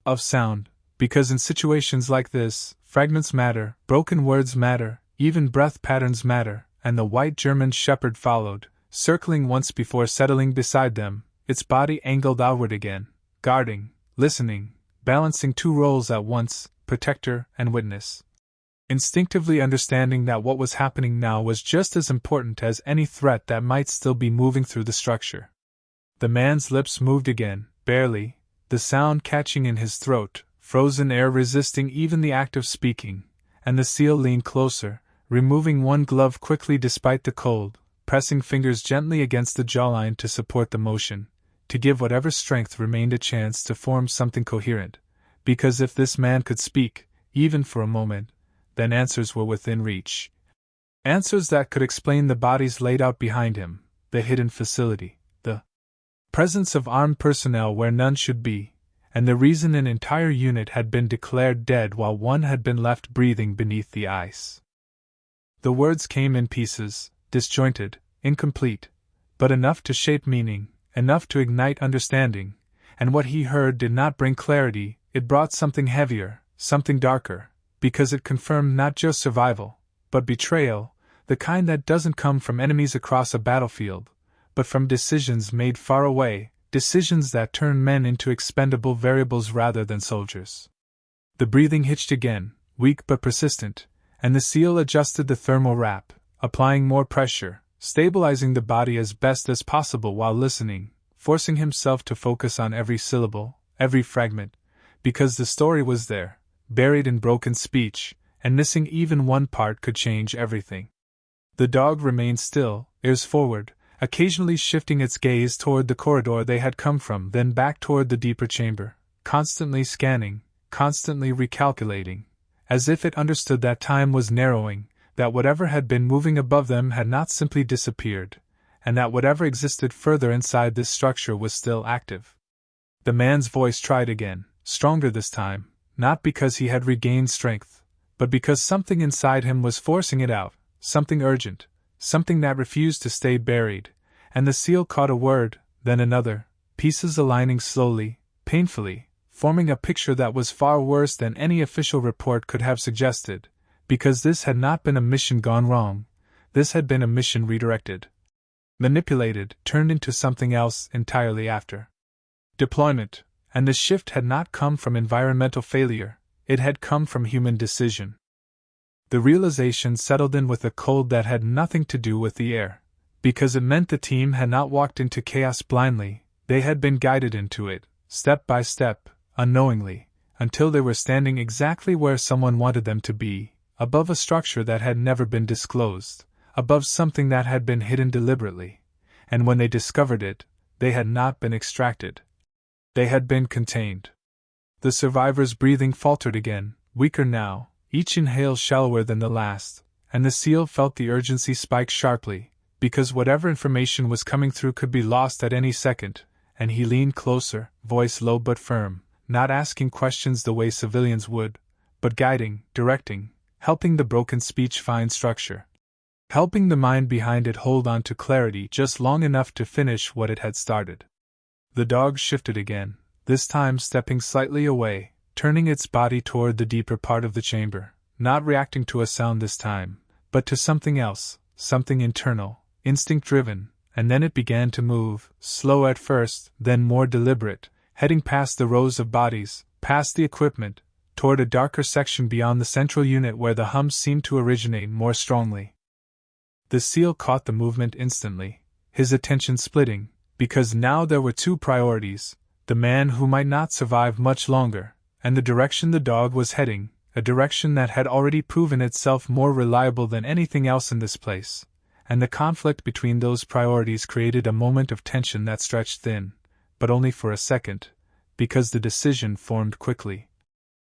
of sound, because in situations like this, fragments matter, broken words matter, even breath patterns matter, and the white German shepherd followed, circling once before settling beside them, its body angled outward again, guarding, listening, balancing two roles at once, protector and witness. Instinctively understanding that what was happening now was just as important as any threat that might still be moving through the structure. The man's lips moved again, barely, the sound catching in his throat, frozen air resisting even the act of speaking, and the SEAL leaned closer, removing one glove quickly despite the cold, pressing fingers gently against the jawline to support the motion, to give whatever strength remained a chance to form something coherent, because if this man could speak, even for a moment, then answers were within reach. Answers that could explain the bodies laid out behind him, the hidden facility, the presence of armed personnel where none should be, and the reason an entire unit had been declared dead while one had been left breathing beneath the ice. The words came in pieces, disjointed, incomplete, but enough to shape meaning, enough to ignite understanding, and what he heard did not bring clarity, it brought something heavier, something darker, because it confirmed not just survival, but betrayal, the kind that doesn't come from enemies across a battlefield, but from decisions made far away, decisions that turn men into expendable variables rather than soldiers. The breathing hitched again, weak but persistent, and the SEAL adjusted the thermal wrap, applying more pressure, stabilizing the body as best as possible while listening, forcing himself to focus on every syllable, every fragment, because the story was there, buried in broken speech, and missing even one part could change everything. The dog remained still, ears forward, occasionally shifting its gaze toward the corridor they had come from, then back toward the deeper chamber, constantly scanning, constantly recalculating, as if it understood that time was narrowing, that whatever had been moving above them had not simply disappeared, and that whatever existed further inside this structure was still active. The man's voice tried again, stronger this time, not because he had regained strength, but because something inside him was forcing it out, something urgent, something that refused to stay buried, and the seal caught a word, then another, pieces aligning slowly, painfully, forming a picture that was far worse than any official report could have suggested, because this had not been a mission gone wrong, this had been a mission redirected, manipulated, turned into something else entirely after deployment, and the shift had not come from environmental failure, it had come from human decision. The realization settled in with a cold that had nothing to do with the air, because it meant the team had not walked into chaos blindly, they had been guided into it, step by step, unknowingly, until they were standing exactly where someone wanted them to be, above a structure that had never been disclosed, above something that had been hidden deliberately, and when they discovered it, they had not been extracted. They had been contained. The survivors' breathing faltered again, weaker now, each inhale shallower than the last, and the seal felt the urgency spike sharply, because whatever information was coming through could be lost at any second, and he leaned closer, voice low but firm, not asking questions the way civilians would, but guiding, directing, helping the broken speech find structure. Helping the mind behind it hold on to clarity just long enough to finish what it had started. The dog shifted again, this time stepping slightly away, turning its body toward the deeper part of the chamber, not reacting to a sound this time, but to something else, something internal, instinct-driven, and then it began to move, slow at first, then more deliberate, heading past the rows of bodies, past the equipment, toward a darker section beyond the central unit where the hums seemed to originate more strongly. The seal caught the movement instantly, his attention splitting, because now there were two priorities, the man who might not survive much longer, and the direction the dog was heading, a direction that had already proven itself more reliable than anything else in this place, and the conflict between those priorities created a moment of tension that stretched thin, but only for a second, because the decision formed quickly.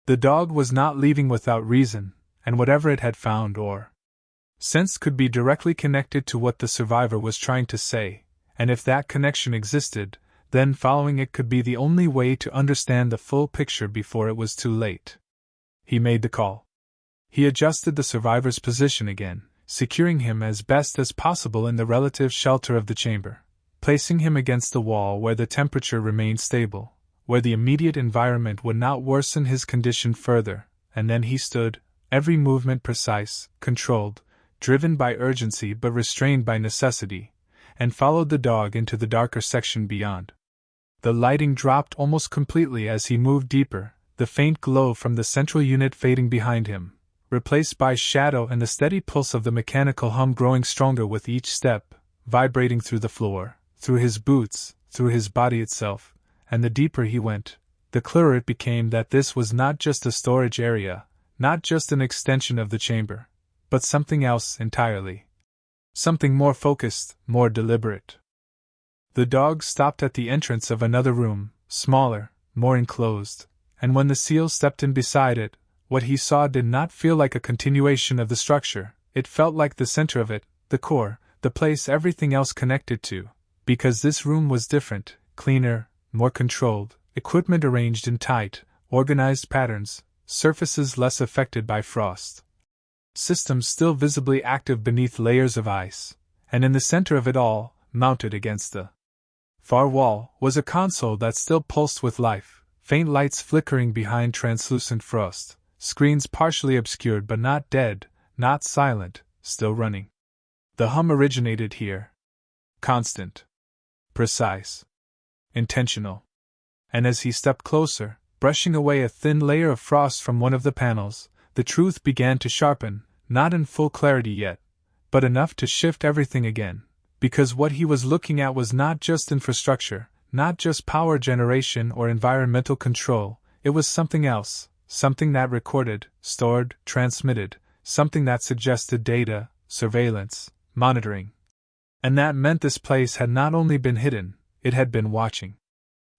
The dog was not leaving without reason, and whatever it had found or sensed could be directly connected to what the survivor was trying to say, and if that connection existed, then following it could be the only way to understand the full picture before it was too late. He made the call. He adjusted the survivor's position again, securing him as best as possible in the relative shelter of the chamber, placing him against the wall where the temperature remained stable, where the immediate environment would not worsen his condition further, and then he stood, every movement precise, controlled, driven by urgency but restrained by necessity, and followed the dog into the darker section beyond. The lighting dropped almost completely as he moved deeper, the faint glow from the central unit fading behind him, replaced by shadow and the steady pulse of the mechanical hum growing stronger with each step, vibrating through the floor, through his boots, through his body itself, and the deeper he went, the clearer it became that this was not just a storage area, not just an extension of the chamber, but something else entirely. Something more focused, more deliberate. The dog stopped at the entrance of another room, smaller, more enclosed, and when the seal stepped in beside it, what he saw did not feel like a continuation of the structure, it felt like the center of it, the core, the place everything else connected to, because this room was different, cleaner, more controlled, equipment arranged in tight, organized patterns, surfaces less affected by frost. Systems still visibly active beneath layers of ice, and in the center of it all, mounted against the far wall, was a console that still pulsed with life, faint lights flickering behind translucent frost, screens partially obscured but not dead, not silent, still running. The hum originated here. Constant. Precise. Intentional. And as he stepped closer, brushing away a thin layer of frost from one of the panels, the truth began to sharpen, not in full clarity yet, but enough to shift everything again, because what he was looking at was not just infrastructure, not just power generation or environmental control, it was something else, something that recorded, stored, transmitted, something that suggested data, surveillance, monitoring. And that meant this place had not only been hidden, it had been watching.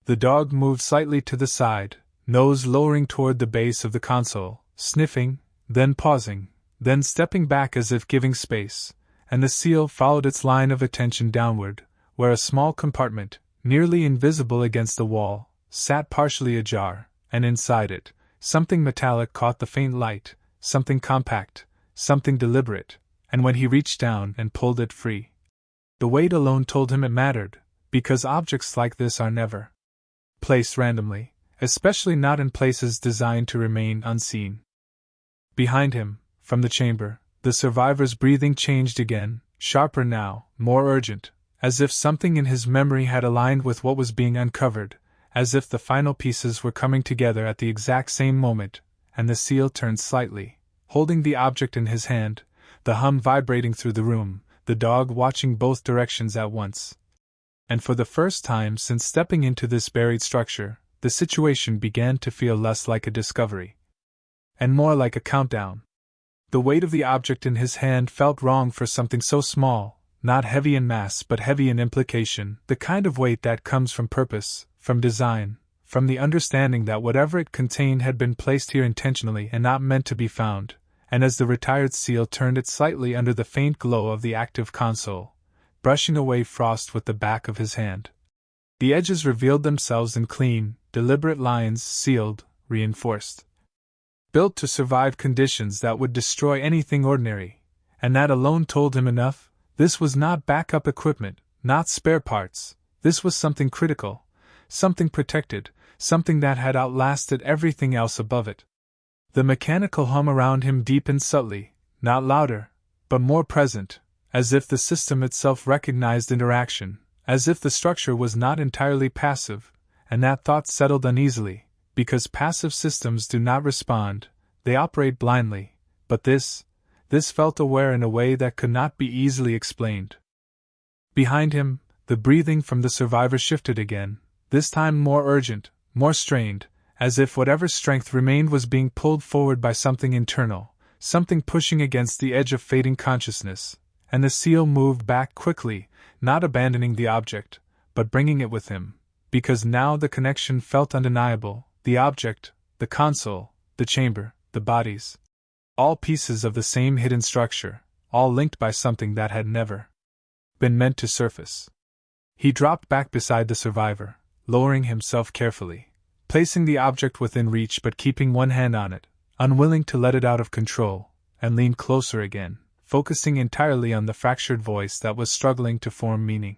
The dog moved slightly to the side, nose lowering toward the base of the console, sniffing, then pausing, then stepping back as if giving space, and the seal followed its line of attention downward, where a small compartment, nearly invisible against the wall, sat partially ajar, and inside it, something metallic caught the faint light, something compact, something deliberate, and when he reached down and pulled it free, The weight alone told him it mattered, because objects like this are never placed randomly, especially not in places designed to remain unseen. Behind him, from the chamber, the survivor's breathing changed again, sharper now, more urgent, as if something in his memory had aligned with what was being uncovered, as if the final pieces were coming together at the exact same moment, and the seal turned slightly, holding the object in his hand, the hum vibrating through the room, the dog watching both directions at once. And for the first time since stepping into this buried structure, the situation began to feel less like a discovery, and more like a countdown. The weight of the object in his hand felt wrong for something so small, not heavy in mass but heavy in implication, the kind of weight that comes from purpose, from design, from the understanding that whatever it contained had been placed here intentionally and not meant to be found. And as the retired seal turned it slightly under the faint glow of the active console, brushing away frost with the back of his hand, the edges revealed themselves in clean, deliberate lines, sealed, reinforced, built to survive conditions that would destroy anything ordinary, and that alone told him enough. This was not backup equipment, not spare parts, this was something critical, something protected, something that had outlasted everything else above it. The mechanical hum around him deepened subtly, not louder, but more present, as if the system itself recognized interaction, as if the structure was not entirely passive, and that thought settled uneasily, because passive systems do not respond, they operate blindly, but this felt aware in a way that could not be easily explained. Behind him, the breathing from the survivor shifted again, this time more urgent, more strained, as if whatever strength remained was being pulled forward by something internal, something pushing against the edge of fading consciousness, and the seal moved back quickly, not abandoning the object, but bringing it with him, because now the connection felt undeniable, the object, the console, the chamber, the bodies, all pieces of the same hidden structure, all linked by something that had never been meant to surface. He dropped back beside the survivor, lowering himself carefully, placing the object within reach but keeping one hand on it, unwilling to let it out of control, and leaned closer again, focusing entirely on the fractured voice that was struggling to form meaning.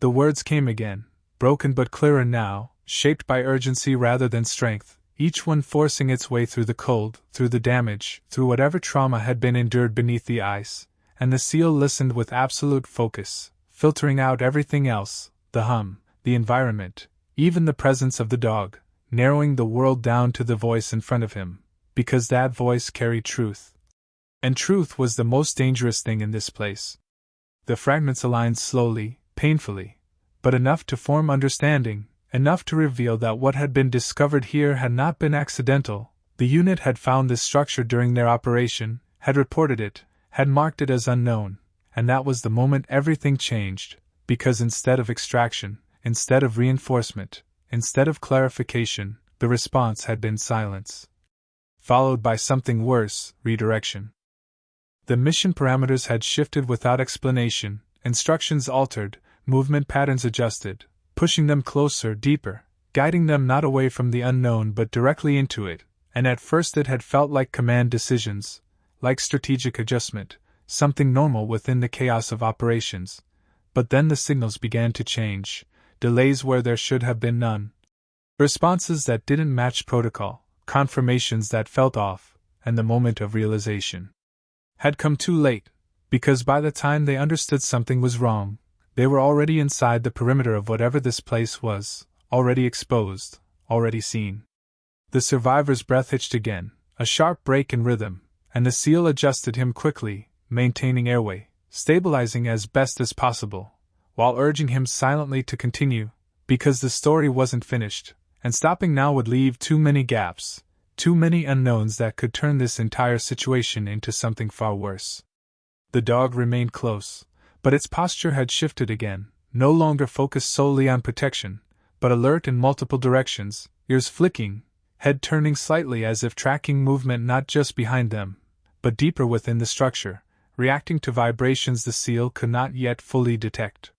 The words came again, broken but clearer now, shaped by urgency rather than strength, each one forcing its way through the cold, through the damage, through whatever trauma had been endured beneath the ice, and the seal listened with absolute focus, filtering out everything else, the hum, the environment, even the presence of the dog, narrowing the world down to the voice in front of him, because that voice carried truth. And truth was the most dangerous thing in this place. The fragments aligned slowly, painfully, but enough to form understanding, enough to reveal that what had been discovered here had not been accidental. The unit had found this structure during their operation, had reported it, had marked it as unknown, and that was the moment everything changed, because instead of extraction, instead of reinforcement, instead of clarification, the response had been silence, followed by something worse, redirection. The mission parameters had shifted without explanation, instructions altered, movement patterns adjusted, pushing them closer, deeper, guiding them not away from the unknown but directly into it, and at first it had felt like command decisions, like strategic adjustment, something normal within the chaos of operations. But then the signals began to change, delays where there should have been none, responses that didn't match protocol, confirmations that felt off, and the moment of realization had come too late, because by the time they understood something was wrong, they were already inside the perimeter of whatever this place was, already exposed, already seen. The survivor's breath hitched again, a sharp break in rhythm, and the seal adjusted him quickly, maintaining airway, stabilizing as best as possible, while urging him silently to continue, because the story wasn't finished, and stopping now would leave too many gaps, too many unknowns that could turn this entire situation into something far worse. The dog remained close, but its posture had shifted again, no longer focused solely on protection, but alert in multiple directions, ears flicking, head turning slightly as if tracking movement not just behind them, but deeper within the structure, reacting to vibrations the seal could not yet fully detect.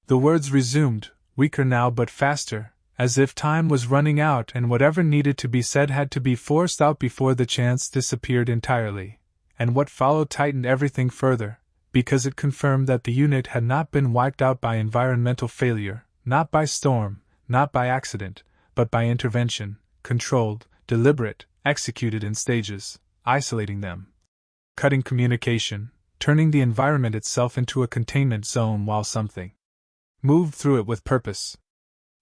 The words resumed, weaker now but faster, as if time was running out and whatever needed to be said had to be forced out before the chance disappeared entirely, and what followed tightened everything further, because it confirmed that the unit had not been wiped out by environmental failure, not by storm, not by accident, but by intervention, controlled, deliberate, executed in stages, isolating them, cutting communication, turning the environment itself into a containment zone while something moved through it with purpose.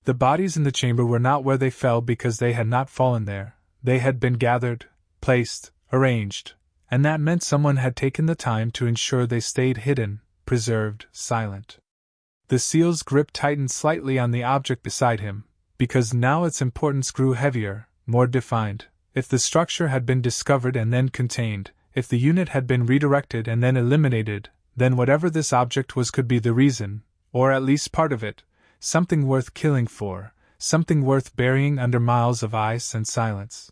The bodies in the chamber were not where they fell because they had not fallen there, they had been gathered, placed, arranged, and that meant someone had taken the time to ensure they stayed hidden, preserved, silent. The SEAL's grip tightened slightly on the object beside him, because now its importance grew heavier, more defined. If the structure had been discovered and then contained, if the unit had been redirected and then eliminated, then whatever this object was could be the reason, or at least part of it, something worth killing for, something worth burying under miles of ice and silence.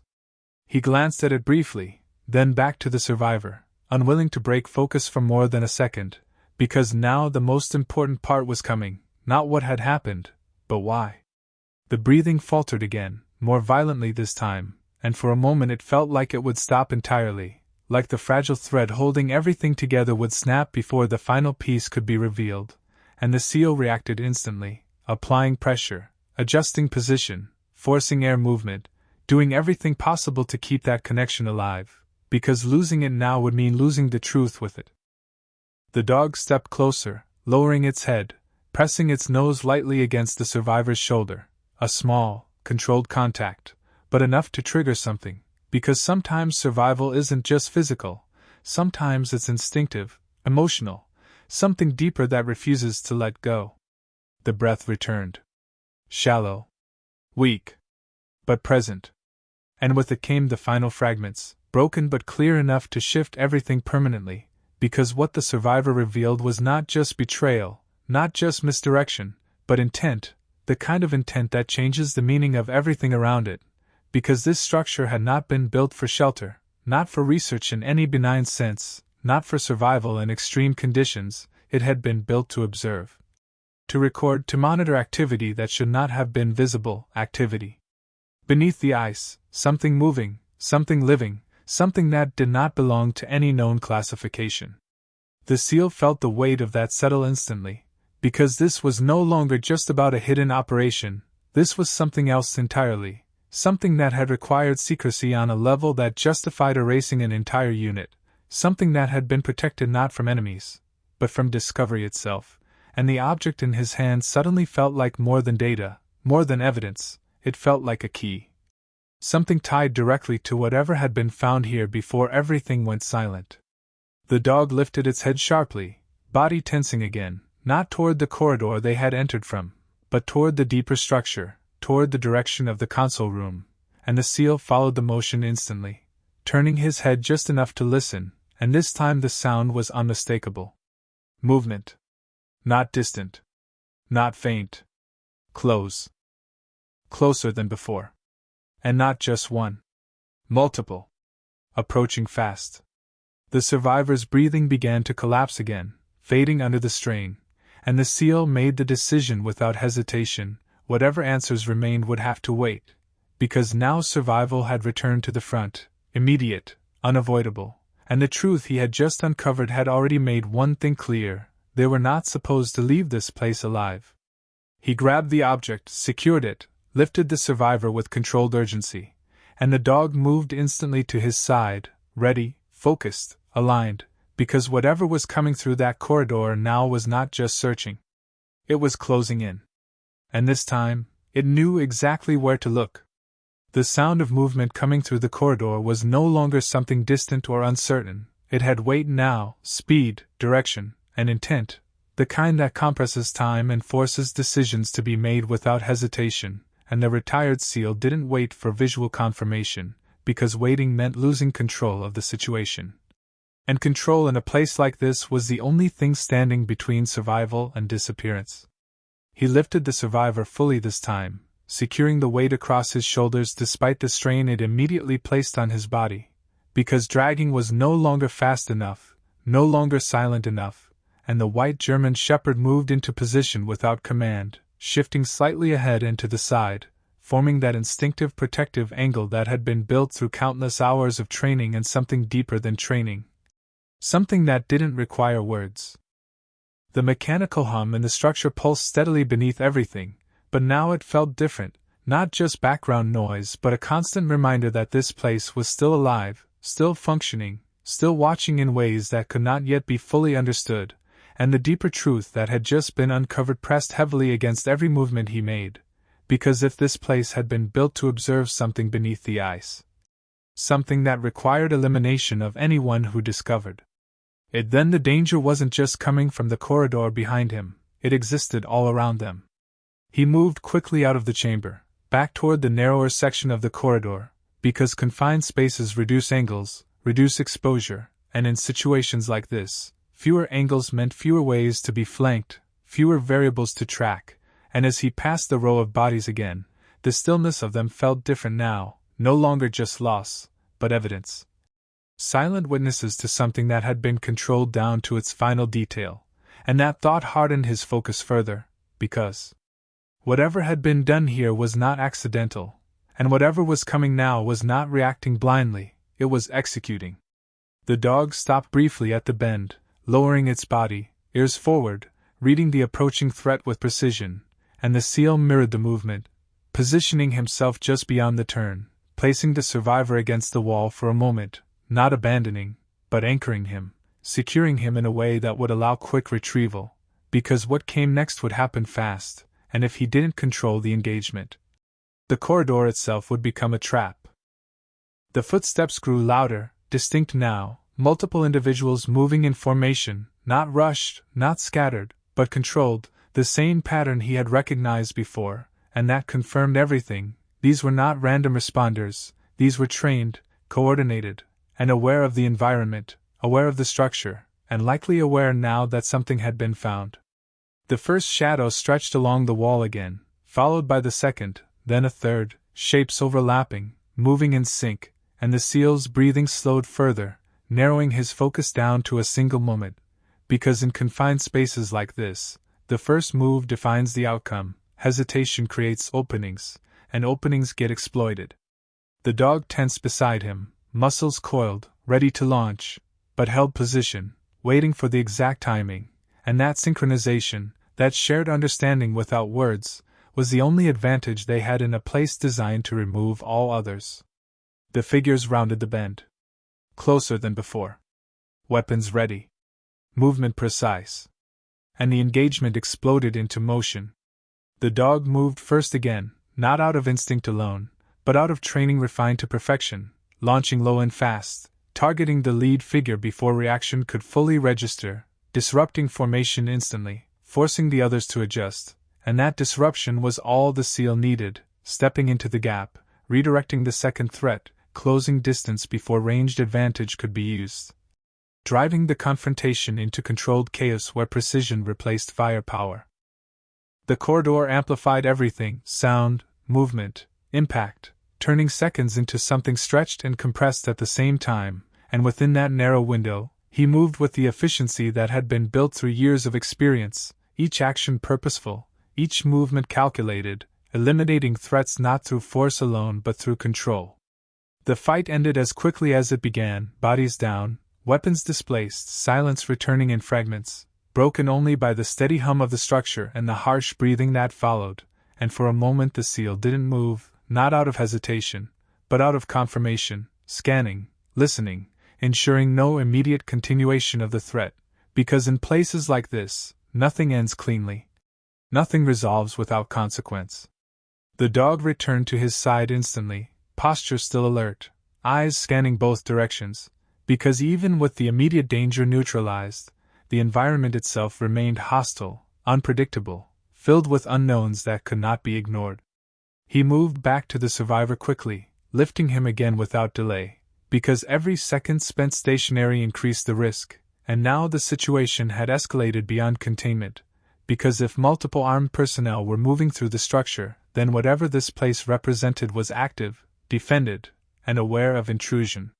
He glanced at it briefly, then back to the survivor, unwilling to break focus for more than a second, because now the most important part was coming, not what had happened, but why. The breathing faltered again, more violently this time, and for a moment it felt like it would stop entirely, like the fragile thread holding everything together would snap before the final piece could be revealed, and the SEAL reacted instantly, applying pressure, adjusting position, forcing air movement, doing everything possible to keep that connection alive, because losing it now would mean losing the truth with it. The dog stepped closer, lowering its head, pressing its nose lightly against the survivor's shoulder, a small, controlled contact, but enough to trigger something, because sometimes survival isn't just physical, sometimes it's instinctive, emotional, something deeper that refuses to let go. The breath returned. Shallow. Weak. But present. And with it came the final fragments, broken but clear enough to shift everything permanently, because what the survivor revealed was not just betrayal, not just misdirection, but intent, the kind of intent that changes the meaning of everything around it, because this structure had not been built for shelter, not for research in any benign sense, not for survival in extreme conditions, it had been built to observe. To record, to monitor activity that should not have been visible, activity. Beneath the ice, something moving, something living, something that did not belong to any known classification. The SEAL felt the weight of that settle instantly, because this was no longer just about a hidden operation, this was something else entirely, something that had required secrecy on a level that justified erasing an entire unit, something that had been protected not from enemies, but from discovery itself, and the object in his hand suddenly felt like more than data, more than evidence, it felt like a key. Something tied directly to whatever had been found here before everything went silent. The dog lifted its head sharply, body tensing again, not toward the corridor they had entered from, but toward the deeper structure, toward the direction of the console room, and the SEAL followed the motion instantly, turning his head just enough to listen, and this time the sound was unmistakable. Movement. Not distant. Not faint. Close. Closer than before. And not just one. Multiple. Approaching fast. The survivor's breathing began to collapse again, fading under the strain, and the SEAL made the decision without hesitation, whatever answers remained would have to wait, because now survival had returned to the front, immediate, unavoidable, and the truth he had just uncovered had already made one thing clear: they were not supposed to leave this place alive. He grabbed the object, secured it, lifted the survivor with controlled urgency, and the dog moved instantly to his side, ready, focused, aligned, because whatever was coming through that corridor now was not just searching. It was closing in. And this time, it knew exactly where to look. The sound of movement coming through the corridor was no longer something distant or uncertain, it had weight now, speed, direction, and intent, the kind that compresses time and forces decisions to be made without hesitation. And the retired SEAL didn't wait for visual confirmation, because waiting meant losing control of the situation. And control in a place like this was the only thing standing between survival and disappearance. He lifted the survivor fully this time, securing the weight across his shoulders despite the strain it immediately placed on his body, because dragging was no longer fast enough, no longer silent enough, and the white German Shepherd moved into position without command, shifting slightly ahead and to the side, forming that instinctive protective angle that had been built through countless hours of training and something deeper than training. Something that didn't require words. The mechanical hum in the structure pulsed steadily beneath everything, but now it felt different, not just background noise but a constant reminder that this place was still alive, still functioning, still watching in ways that could not yet be fully understood, and the deeper truth that had just been uncovered pressed heavily against every movement he made, because if this place had been built to observe something beneath the ice, something that required elimination of anyone who discovered it, then the danger wasn't just coming from the corridor behind him, it existed all around them. He moved quickly out of the chamber, back toward the narrower section of the corridor, because confined spaces reduce angles, reduce exposure, and in situations like this, fewer angles meant fewer ways to be flanked, fewer variables to track, and as he passed the row of bodies again, the stillness of them felt different now, no longer just loss, but evidence. Silent witnesses to something that had been controlled down to its final detail, and that thought hardened his focus further, because whatever had been done here was not accidental, and whatever was coming now was not reacting blindly, it was executing. The dog stopped briefly at the bend, lowering its body, ears forward, reading the approaching threat with precision, and the seal mirrored the movement, positioning himself just beyond the turn, placing the survivor against the wall for a moment, not abandoning, but anchoring him, securing him in a way that would allow quick retrieval, because what came next would happen fast, and if he didn't control the engagement, the corridor itself would become a trap. The footsteps grew louder, distinct now, multiple individuals moving in formation, not rushed, not scattered, but controlled, the same pattern he had recognized before, and that confirmed everything. These were not random responders, these were trained, coordinated, and aware of the environment, aware of the structure, and likely aware now that something had been found. The first shadow stretched along the wall again, followed by the second, then a third, shapes overlapping, moving in sync, and the seal's breathing slowed further, narrowing his focus down to a single moment, because in confined spaces like this, the first move defines the outcome, hesitation creates openings, and openings get exploited. The dog tensed beside him, muscles coiled, ready to launch, but held position, waiting for the exact timing, and that synchronization, that shared understanding without words, was the only advantage they had in a place designed to remove all others. The figures rounded the bend. Closer than before. Weapons ready. Movement precise. And the engagement exploded into motion. The dog moved first again, not out of instinct alone, but out of training refined to perfection, launching low and fast, targeting the lead figure before reaction could fully register, disrupting formation instantly, forcing the others to adjust, and that disruption was all the seal needed, stepping into the gap, redirecting the second threat, closing distance before ranged advantage could be used. Driving the confrontation into controlled chaos where precision replaced firepower. The corridor amplified everything, sound, movement, impact, turning seconds into something stretched and compressed at the same time, and within that narrow window, he moved with the efficiency that had been built through years of experience, each action purposeful, each movement calculated, eliminating threats not through force alone but through control. The fight ended as quickly as it began, bodies down, weapons displaced, silence returning in fragments, broken only by the steady hum of the structure and the harsh breathing that followed, and for a moment the seal didn't move, not out of hesitation, but out of confirmation, scanning, listening, ensuring no immediate continuation of the threat, because in places like this, nothing ends cleanly. Nothing resolves without consequence. The dog returned to his side instantly, posture still alert, eyes scanning both directions, because even with the immediate danger neutralized, the environment itself remained hostile, unpredictable, filled with unknowns that could not be ignored. He moved back to the survivor quickly, lifting him again without delay, because every second spent stationary increased the risk, and now the situation had escalated beyond containment, because if multiple armed personnel were moving through the structure, then whatever this place represented was active, defended, and aware of intrusion.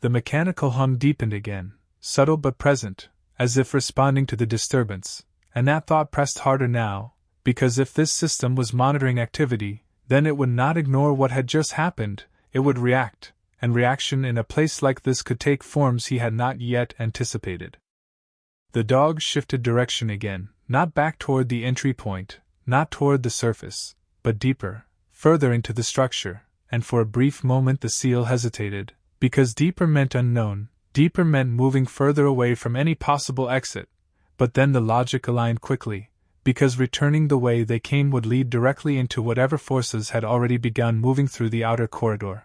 The mechanical hum deepened again, subtle but present, as if responding to the disturbance, and that thought pressed harder now, because if this system was monitoring activity, then it would not ignore what had just happened, it would react, and reaction in a place like this could take forms he had not yet anticipated. The dog shifted direction again, not back toward the entry point, not toward the surface, but deeper, further into the structure, and for a brief moment the seal hesitated, because deeper meant unknown, deeper meant moving further away from any possible exit, but then the logic aligned quickly, because returning the way they came would lead directly into whatever forces had already begun moving through the outer corridor.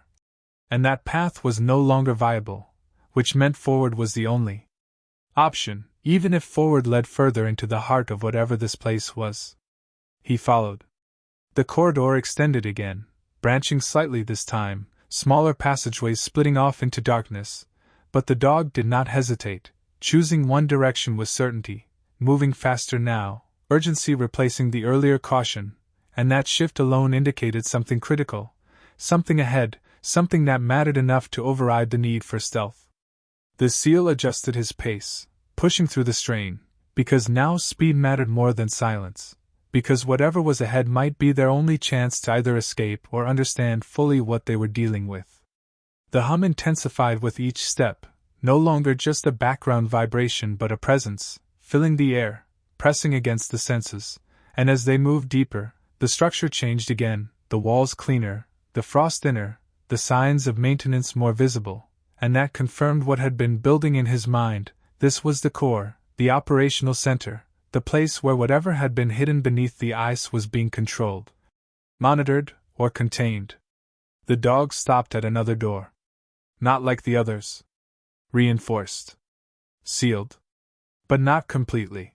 And that path was no longer viable, which meant forward was the only option, even if forward led further into the heart of whatever this place was. He followed. The corridor extended again, branching slightly this time, smaller passageways splitting off into darkness, but the dog did not hesitate, choosing one direction with certainty, moving faster now, urgency replacing the earlier caution, and that shift alone indicated something critical, something ahead, something that mattered enough to override the need for stealth. The seal adjusted his pace, pushing through the strain, because now speed mattered more than silence, because whatever was ahead might be their only chance to either escape or understand fully what they were dealing with. The hum intensified with each step, no longer just a background vibration but a presence, filling the air, pressing against the senses, and as they moved deeper, the structure changed again, the walls cleaner, the frost thinner, the signs of maintenance more visible, and that confirmed what had been building in his mind. This was the core, the operational center, the place where whatever had been hidden beneath the ice was being controlled, monitored, or contained. The dog stopped at another door. Not like the others. Reinforced. Sealed. But not completely.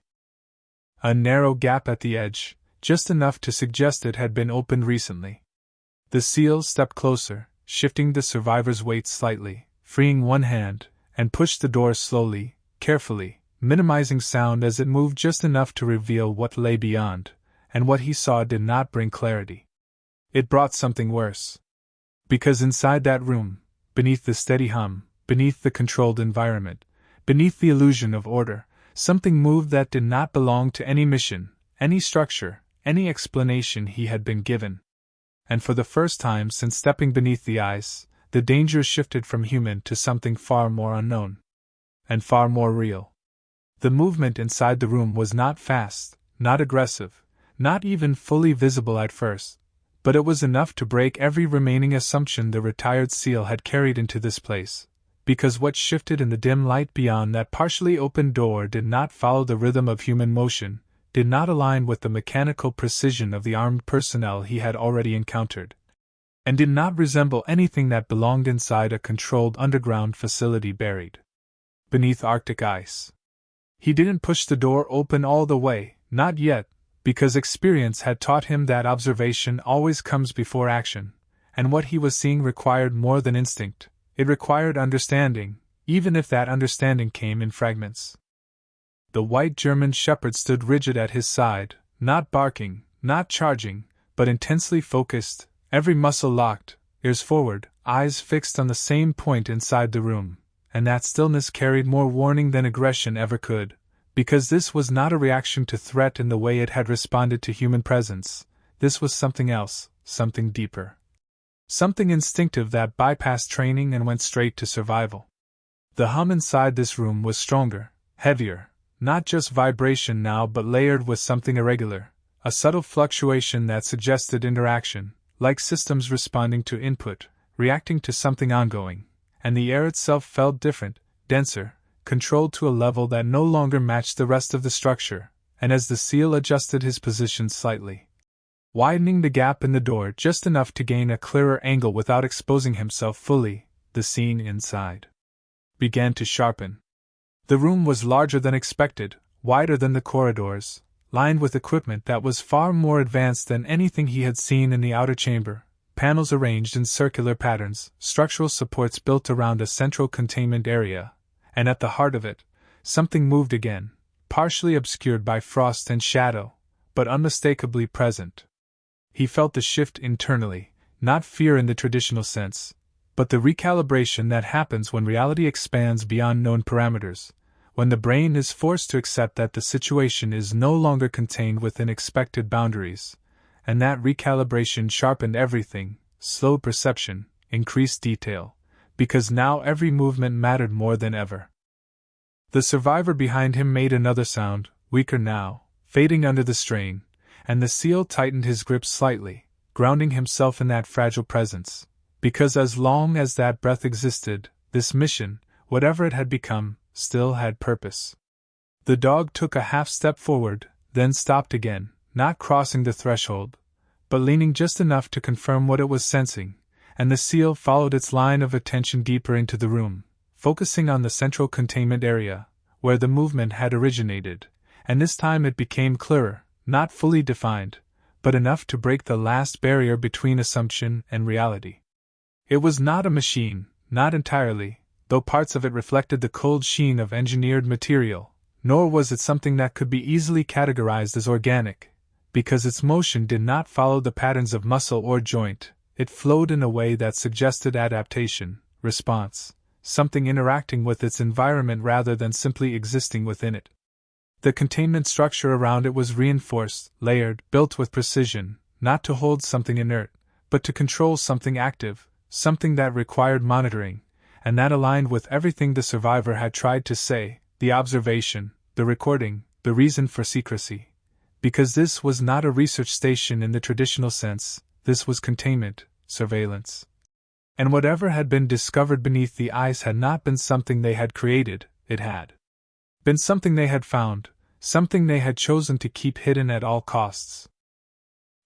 A narrow gap at the edge, just enough to suggest it had been opened recently. The seal stepped closer, shifting the survivor's weight slightly, freeing one hand, and pushed the door slowly, carefully, minimizing sound as it moved just enough to reveal what lay beyond, and what he saw did not bring clarity. It brought something worse. Because inside that room, beneath the steady hum, beneath the controlled environment, beneath the illusion of order, something moved that did not belong to any mission, any structure, any explanation he had been given. And for the first time since stepping beneath the ice, the danger shifted from human to something far more unknown. And far more real. The movement inside the room was not fast, not aggressive, not even fully visible at first, but it was enough to break every remaining assumption the retired seal had carried into this place, because what shifted in the dim light beyond that partially opened door did not follow the rhythm of human motion, did not align with the mechanical precision of the armed personnel he had already encountered, and did not resemble anything that belonged inside a controlled underground facility buried beneath Arctic ice. He didn't push the door open all the way, not yet, because experience had taught him that observation always comes before action, and what he was seeing required more than instinct, it required understanding, even if that understanding came in fragments. The white German shepherd stood rigid at his side, not barking, not charging, but intensely focused, every muscle locked, ears forward, eyes fixed on the same point inside the room, and that stillness carried more warning than aggression ever could, because this was not a reaction to threat in the way it had responded to human presence. This was something else, something deeper. Something instinctive that bypassed training and went straight to survival. The hum inside this room was stronger, heavier, not just vibration now but layered with something irregular, a subtle fluctuation that suggested interaction, like systems responding to input, reacting to something ongoing, and the air itself felt different, denser, controlled to a level that no longer matched the rest of the structure, and as the seal adjusted his position slightly, widening the gap in the door just enough to gain a clearer angle without exposing himself fully, the scene inside began to sharpen. The room was larger than expected, wider than the corridors, lined with equipment that was far more advanced than anything he had seen in the outer chamber, panels arranged in circular patterns, structural supports built around a central containment area, and at the heart of it, something moved again, partially obscured by frost and shadow, but unmistakably present. He felt the shift internally, not fear in the traditional sense, but the recalibration that happens when reality expands beyond known parameters, when the brain is forced to accept that the situation is no longer contained within expected boundaries, and that recalibration sharpened everything, slowed perception, increased detail, because now every movement mattered more than ever. The survivor behind him made another sound, weaker now, fading under the strain, and the seal tightened his grip slightly, grounding himself in that fragile presence, because as long as that breath existed, this mission, whatever it had become, still had purpose. The dog took a half step forward, then stopped again, not crossing the threshold, but leaning just enough to confirm what it was sensing, and the seal followed its line of attention deeper into the room, focusing on the central containment area, where the movement had originated, and this time it became clearer, not fully defined, but enough to break the last barrier between assumption and reality. It was not a machine, not entirely, though parts of it reflected the cold sheen of engineered material, nor was it something that could be easily categorized as organic, because its motion did not follow the patterns of muscle or joint. It flowed in a way that suggested adaptation, response, something interacting with its environment rather than simply existing within it. The containment structure around it was reinforced, layered, built with precision, not to hold something inert, but to control something active, something that required monitoring, and that aligned with everything the survivor had tried to say, the observation, the recording, the reason for secrecy. Because this was not a research station in the traditional sense, this was containment, surveillance. And whatever had been discovered beneath the ice had not been something they had created, it had been something they had found, something they had chosen to keep hidden at all costs.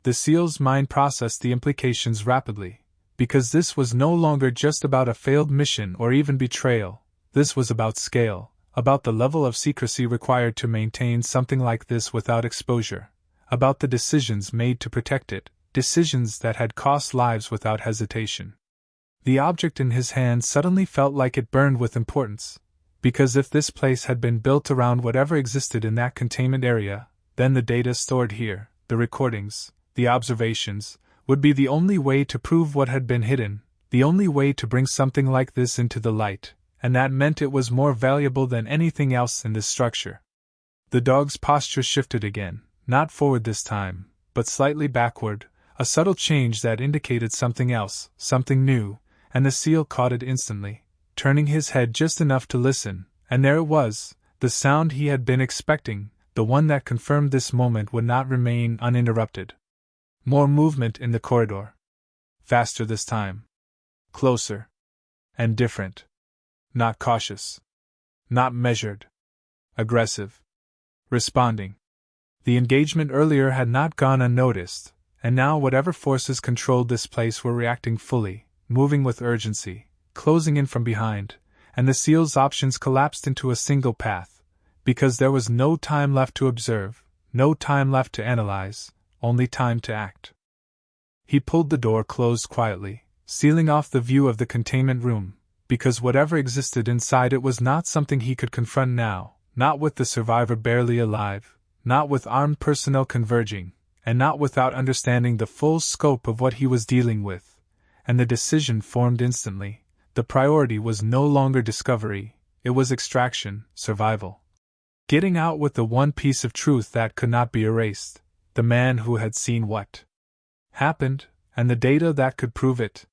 The seal's mind processed the implications rapidly, because this was no longer just about a failed mission or even betrayal, this was about scale, about the level of secrecy required to maintain something like this without exposure, about the decisions made to protect it, decisions that had cost lives without hesitation. The object in his hand suddenly felt like it burned with importance, because if this place had been built around whatever existed in that containment area, then the data stored here, the recordings, the observations, would be the only way to prove what had been hidden, the only way to bring something like this into the light, and that meant it was more valuable than anything else in this structure. The dog's posture shifted again, not forward this time, but slightly backward, a subtle change that indicated something else, something new, and the seal caught it instantly, turning his head just enough to listen, and there it was, the sound he had been expecting, the one that confirmed this moment would not remain uninterrupted. More movement in the corridor. Faster this time. Closer. And different. Not cautious. Not measured. Aggressive. Responding. The engagement earlier had not gone unnoticed, and now whatever forces controlled this place were reacting fully, moving with urgency, closing in from behind, and the seal's options collapsed into a single path, because there was no time left to observe, no time left to analyze, only time to act. He pulled the door closed quietly, sealing off the view of the containment room, because whatever existed inside it was not something he could confront now, not with the survivor barely alive, not with armed personnel converging, and not without understanding the full scope of what he was dealing with. And the decision formed instantly. The priority was no longer discovery, it was extraction, survival. Getting out with the one piece of truth that could not be erased, the man who had seen what happened, and the data that could prove it.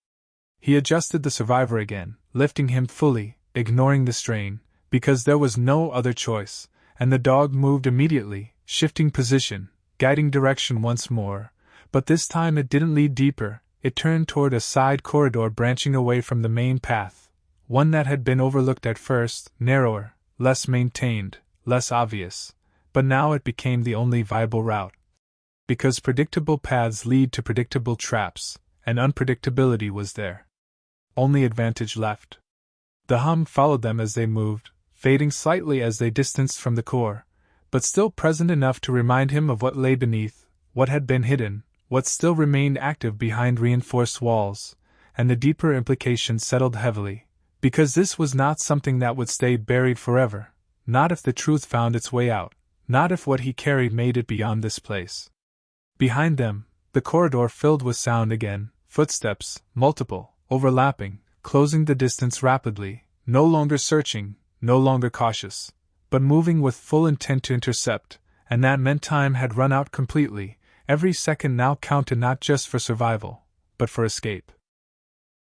He adjusted the survivor again, lifting him fully, ignoring the strain, because there was no other choice, and the dog moved immediately, shifting position, guiding direction once more, but this time it didn't lead deeper, it turned toward a side corridor branching away from the main path, one that had been overlooked at first, narrower, less maintained, less obvious, but now it became the only viable route. Because predictable paths lead to predictable traps, and unpredictability was there. Only advantage left. The hum followed them as they moved, fading slightly as they distanced from the core, but still present enough to remind him of what lay beneath, what had been hidden, what still remained active behind reinforced walls, and the deeper implications settled heavily, because this was not something that would stay buried forever, not if the truth found its way out, not if what he carried made it beyond this place. Behind them, the corridor filled with sound again, footsteps, multiple, overlapping, closing the distance rapidly, no longer searching, no longer cautious, but moving with full intent to intercept, and that meant time had run out completely. Every second now counted not just for survival, but for escape.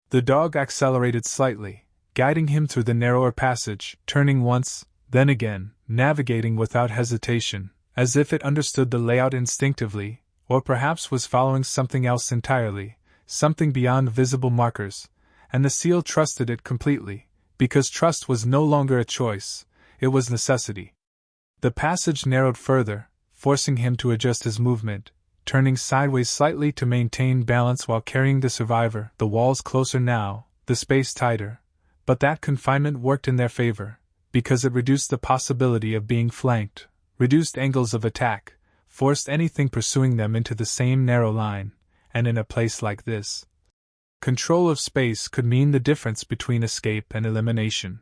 The dog accelerated slightly, guiding him through the narrower passage, turning once, then again, navigating without hesitation, as if it understood the layout instinctively, or perhaps was following something else entirely, something beyond visible markers, and the seal trusted it completely, because trust was no longer a choice, it was necessity. The passage narrowed further, forcing him to adjust his movement, turning sideways slightly to maintain balance while carrying the survivor, the walls closer now, the space tighter, but that confinement worked in their favor, because it reduced the possibility of being flanked, reduced angles of attack, forced anything pursuing them into the same narrow line, and in a place like this, control of space could mean the difference between escape and elimination.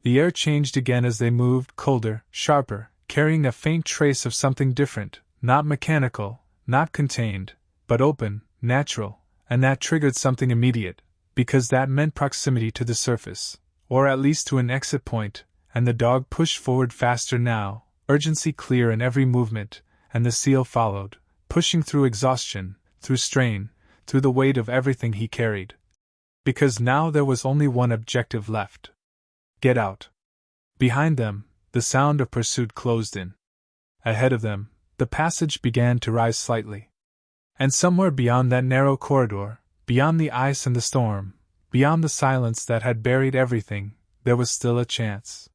The air changed again as they moved, colder, sharper, carrying a faint trace of something different, not mechanical, not contained, but open, natural, and that triggered something immediate, because that meant proximity to the surface, or at least to an exit point, and the dog pushed forward faster now, urgency clear in every movement, and the seal followed, pushing through exhaustion, through strain, through the weight of everything he carried. Because now there was only one objective left. Get out. Behind them, the sound of pursuit closed in. Ahead of them, the passage began to rise slightly. And somewhere beyond that narrow corridor, beyond the ice and the storm, beyond the silence that had buried everything, there was still a chance.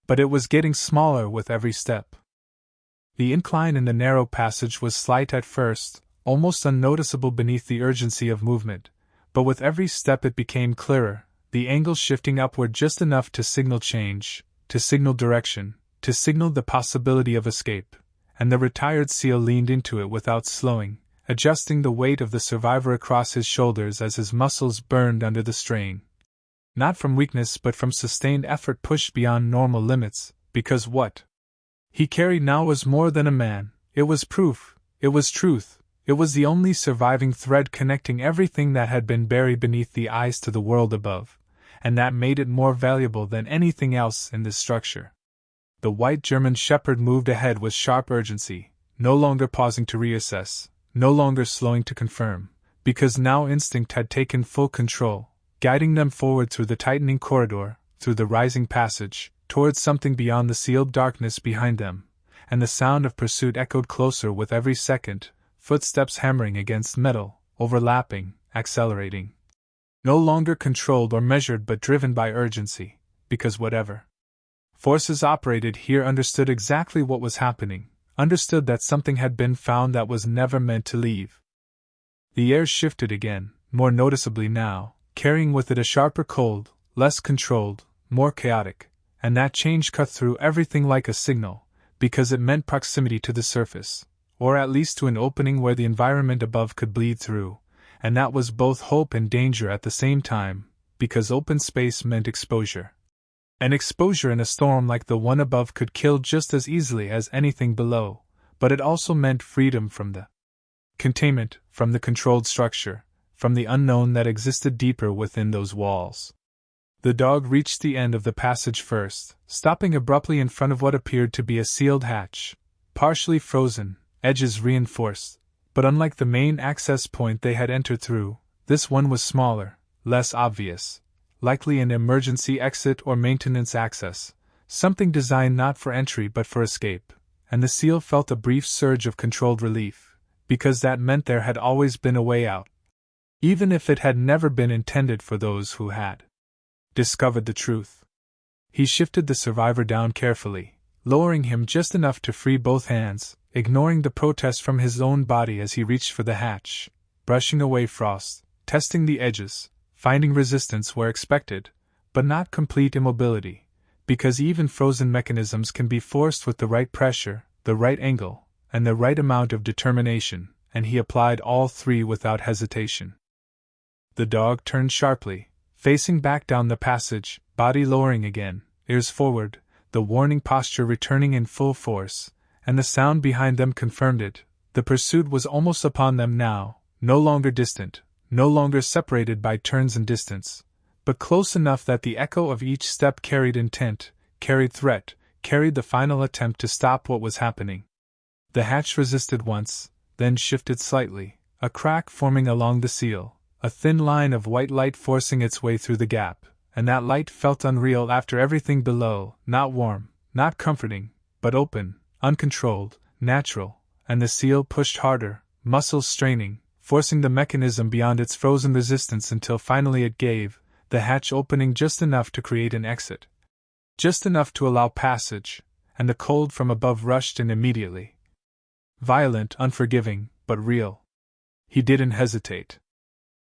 But it was getting smaller with every step. The incline in the narrow passage was slight at first, almost unnoticeable beneath the urgency of movement, but with every step it became clearer, the angle shifting upward just enough to signal change, to signal direction, to signal the possibility of escape, and the retired seal leaned into it without slowing, adjusting the weight of the survivor across his shoulders as his muscles burned under the strain. Not from weakness but from sustained effort pushed beyond normal limits, because what he carried now was more than a man, it was proof, it was truth, it was the only surviving thread connecting everything that had been buried beneath the ice to the world above, and that made it more valuable than anything else in this structure. The white German shepherd moved ahead with sharp urgency, no longer pausing to reassess, no longer slowing to confirm, because now instinct had taken full control, guiding them forward through the tightening corridor, through the rising passage, towards something beyond the sealed darkness behind them, and the sound of pursuit echoed closer with every second, footsteps hammering against metal, overlapping, accelerating. No longer controlled or measured but driven by urgency, because whatever forces operated here understood exactly what was happening, understood that something had been found that was never meant to leave. The air shifted again, more noticeably now, carrying with it a sharper cold, less controlled, more chaotic, and that change cut through everything like a signal, because it meant proximity to the surface, or at least to an opening where the environment above could bleed through, and that was both hope and danger at the same time, because open space meant exposure. An exposure in a storm like the one above could kill just as easily as anything below, but it also meant freedom from the containment, from the controlled structure, from the unknown that existed deeper within those walls. The dog reached the end of the passage first, stopping abruptly in front of what appeared to be a sealed hatch, partially frozen, edges reinforced, but unlike the main access point they had entered through, this one was smaller, less obvious, likely an emergency exit or maintenance access, something designed not for entry but for escape, and the seal felt a brief surge of controlled relief, because that meant there had always been a way out, even if it had never been intended for those who had discovered the truth. He shifted the survivor down carefully, lowering him just enough to free both hands, ignoring the protest from his own body as he reached for the hatch, brushing away frost, testing the edges, finding resistance where expected, but not complete immobility, because even frozen mechanisms can be forced with the right pressure, the right angle, and the right amount of determination, and he applied all three without hesitation. The dog turned sharply, facing back down the passage, body lowering again, ears forward, the warning posture returning in full force, and the sound behind them confirmed it. The pursuit was almost upon them now, no longer distant, no longer separated by turns and distance, but close enough that the echo of each step carried intent, carried threat, carried the final attempt to stop what was happening. The hatch resisted once, then shifted slightly, a crack forming along the seal, a thin line of white light forcing its way through the gap, and that light felt unreal after everything below, not warm, not comforting, but open, uncontrolled, natural, and the seal pushed harder, muscles straining, forcing the mechanism beyond its frozen resistance until finally it gave, the hatch opening just enough to create an exit. Just enough to allow passage, and the cold from above rushed in immediately. Violent, unforgiving, but real. He didn't hesitate.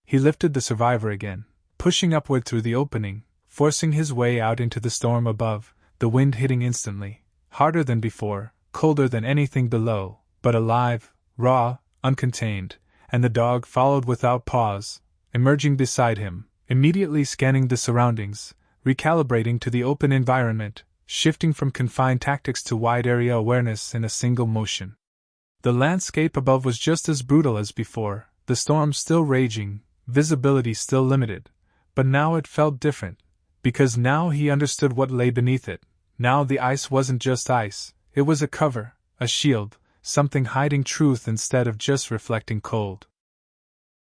He lifted the survivor again, pushing upward through the opening, forcing his way out into the storm above, the wind hitting instantly, harder than before, colder than anything below, but alive, raw, uncontained, and the dog followed without pause, emerging beside him, immediately scanning the surroundings, recalibrating to the open environment, shifting from confined tactics to wide-area awareness in a single motion. The landscape above was just as brutal as before, the storm still raging, visibility still limited, but now it felt different, because now he understood what lay beneath it. Now the ice wasn't just ice, it was a cover, a shield, something hiding truth instead of just reflecting cold.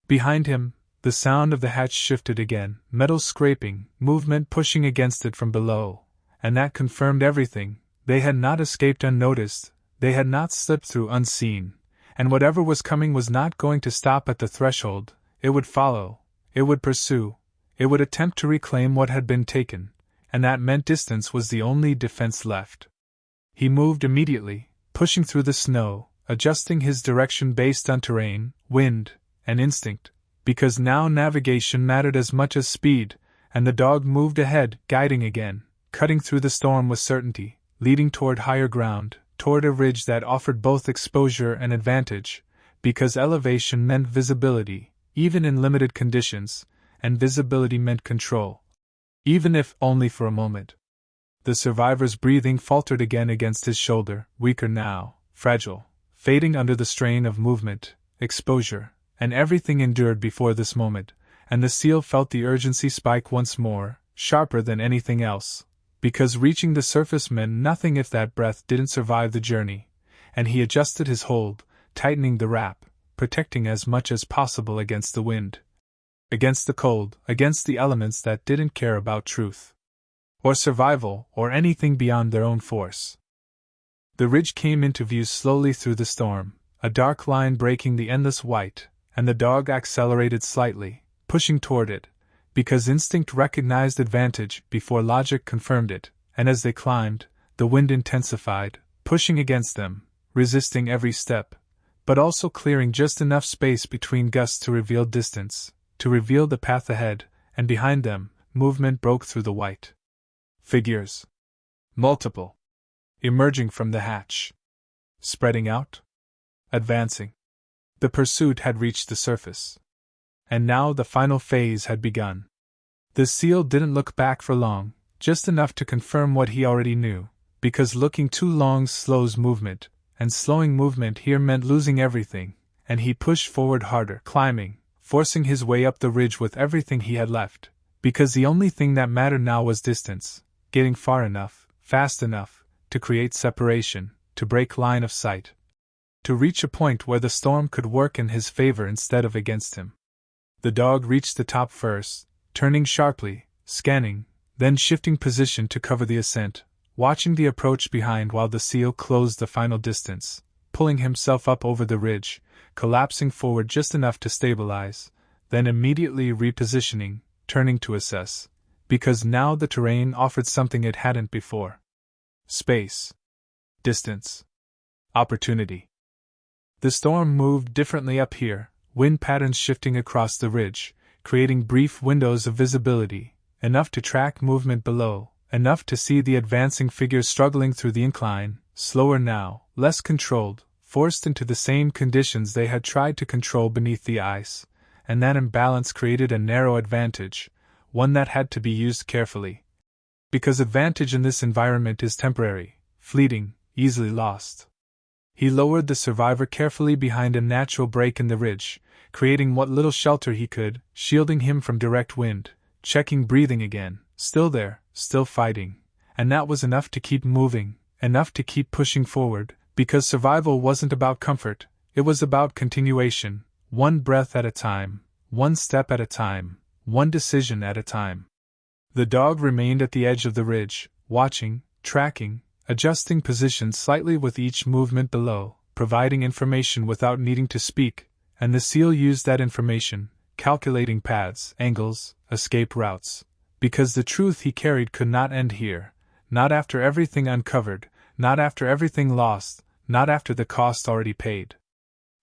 Behind him, the sound of the hatch shifted again, metal scraping, movement pushing against it from below, and that confirmed everything. They had not escaped unnoticed, they had not slipped through unseen, and whatever was coming was not going to stop at the threshold. It would follow, it would pursue, it would attempt to reclaim what had been taken, and that meant distance was the only defense left. He moved immediately, pushing through the snow, adjusting his direction based on terrain, wind, and instinct, because now navigation mattered as much as speed, and the dog moved ahead, guiding again, cutting through the storm with certainty, leading toward higher ground, toward a ridge that offered both exposure and advantage, because elevation meant visibility, even in limited conditions, and visibility meant control. Even if only for a moment. The survivor's breathing faltered again against his shoulder, weaker now, fragile, fading under the strain of movement, exposure, and everything endured before this moment, and the seal felt the urgency spike once more, sharper than anything else, because reaching the surface meant nothing if that breath didn't survive the journey, and he adjusted his hold, tightening the wrap, protecting as much as possible against the wind, against the cold, against the elements that didn't care about truth, or survival, or anything beyond their own force. The ridge came into view slowly through the storm, a dark line breaking the endless white, and the dog accelerated slightly, pushing toward it, because instinct recognized advantage before logic confirmed it, and as they climbed, the wind intensified, pushing against them, resisting every step, but also clearing just enough space between gusts to reveal distance, to reveal the path ahead, and behind them, movement broke through the white. Figures. Multiple. Emerging from the hatch. Spreading out. Advancing. The pursuit had reached the surface. And now the final phase had begun. The seal didn't look back for long, just enough to confirm what he already knew, because looking too long slows movement, and slowing movement here meant losing everything, and he pushed forward harder, climbing, forcing his way up the ridge with everything he had left, because the only thing that mattered now was distance, getting far enough, fast enough, to create separation, to break line of sight, to reach a point where the storm could work in his favor instead of against him. The dog reached the top first, turning sharply, scanning, then shifting position to cover the ascent, watching the approach behind while the seal closed the final distance, pulling himself up over the ridge, collapsing forward just enough to stabilize, then immediately repositioning, turning to assess, because now the terrain offered something it hadn't before. Space. Distance. Opportunity. The storm moved differently up here, wind patterns shifting across the ridge, creating brief windows of visibility, enough to track movement below, enough to see the advancing figures struggling through the incline, slower now, less controlled, forced into the same conditions they had tried to control beneath the ice, and that imbalance created a narrow advantage, one that had to be used carefully. Because advantage in this environment is temporary, fleeting, easily lost. He lowered the survivor carefully behind a natural break in the ridge, creating what little shelter he could, shielding him from direct wind, checking breathing again, still there, still fighting, and that was enough to keep moving, enough to keep pushing forward, because survival wasn't about comfort, it was about continuation, one breath at a time, one step at a time, one decision at a time. The dog remained at the edge of the ridge, watching, tracking, adjusting positions slightly with each movement below, providing information without needing to speak, and the seal used that information, calculating paths, angles, escape routes, because the truth he carried could not end here, not after everything uncovered, not after everything lost, not after the cost already paid.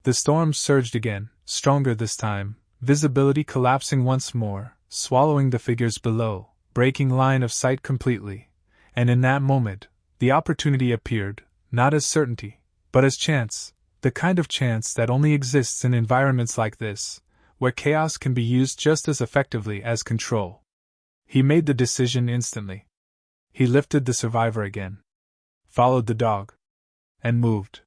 The storm surged again, stronger this time, visibility collapsing once more, swallowing the figures below, breaking line of sight completely, and in that moment, the opportunity appeared, not as certainty, but as chance, the kind of chance that only exists in environments like this, where chaos can be used just as effectively as control. He made the decision instantly. He lifted the survivor again, followed the dog, and moved.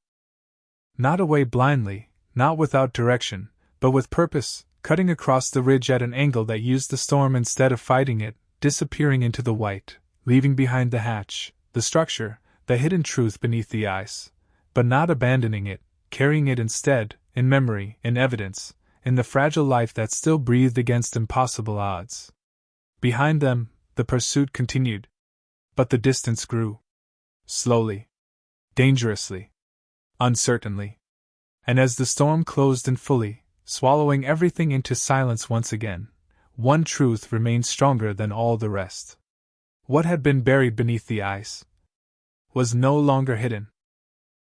Not away blindly, not without direction, but with purpose, cutting across the ridge at an angle that used the storm instead of fighting it, disappearing into the white, leaving behind the hatch, the structure, the hidden truth beneath the ice, but not abandoning it, carrying it instead, in memory, in evidence, in the fragile life that still breathed against impossible odds. Behind them, the pursuit continued. But the distance grew. Slowly. Dangerously. Uncertainly. And as the storm closed in fully, swallowing everything into silence once again, one truth remained stronger than all the rest. What had been buried beneath the ice was no longer hidden.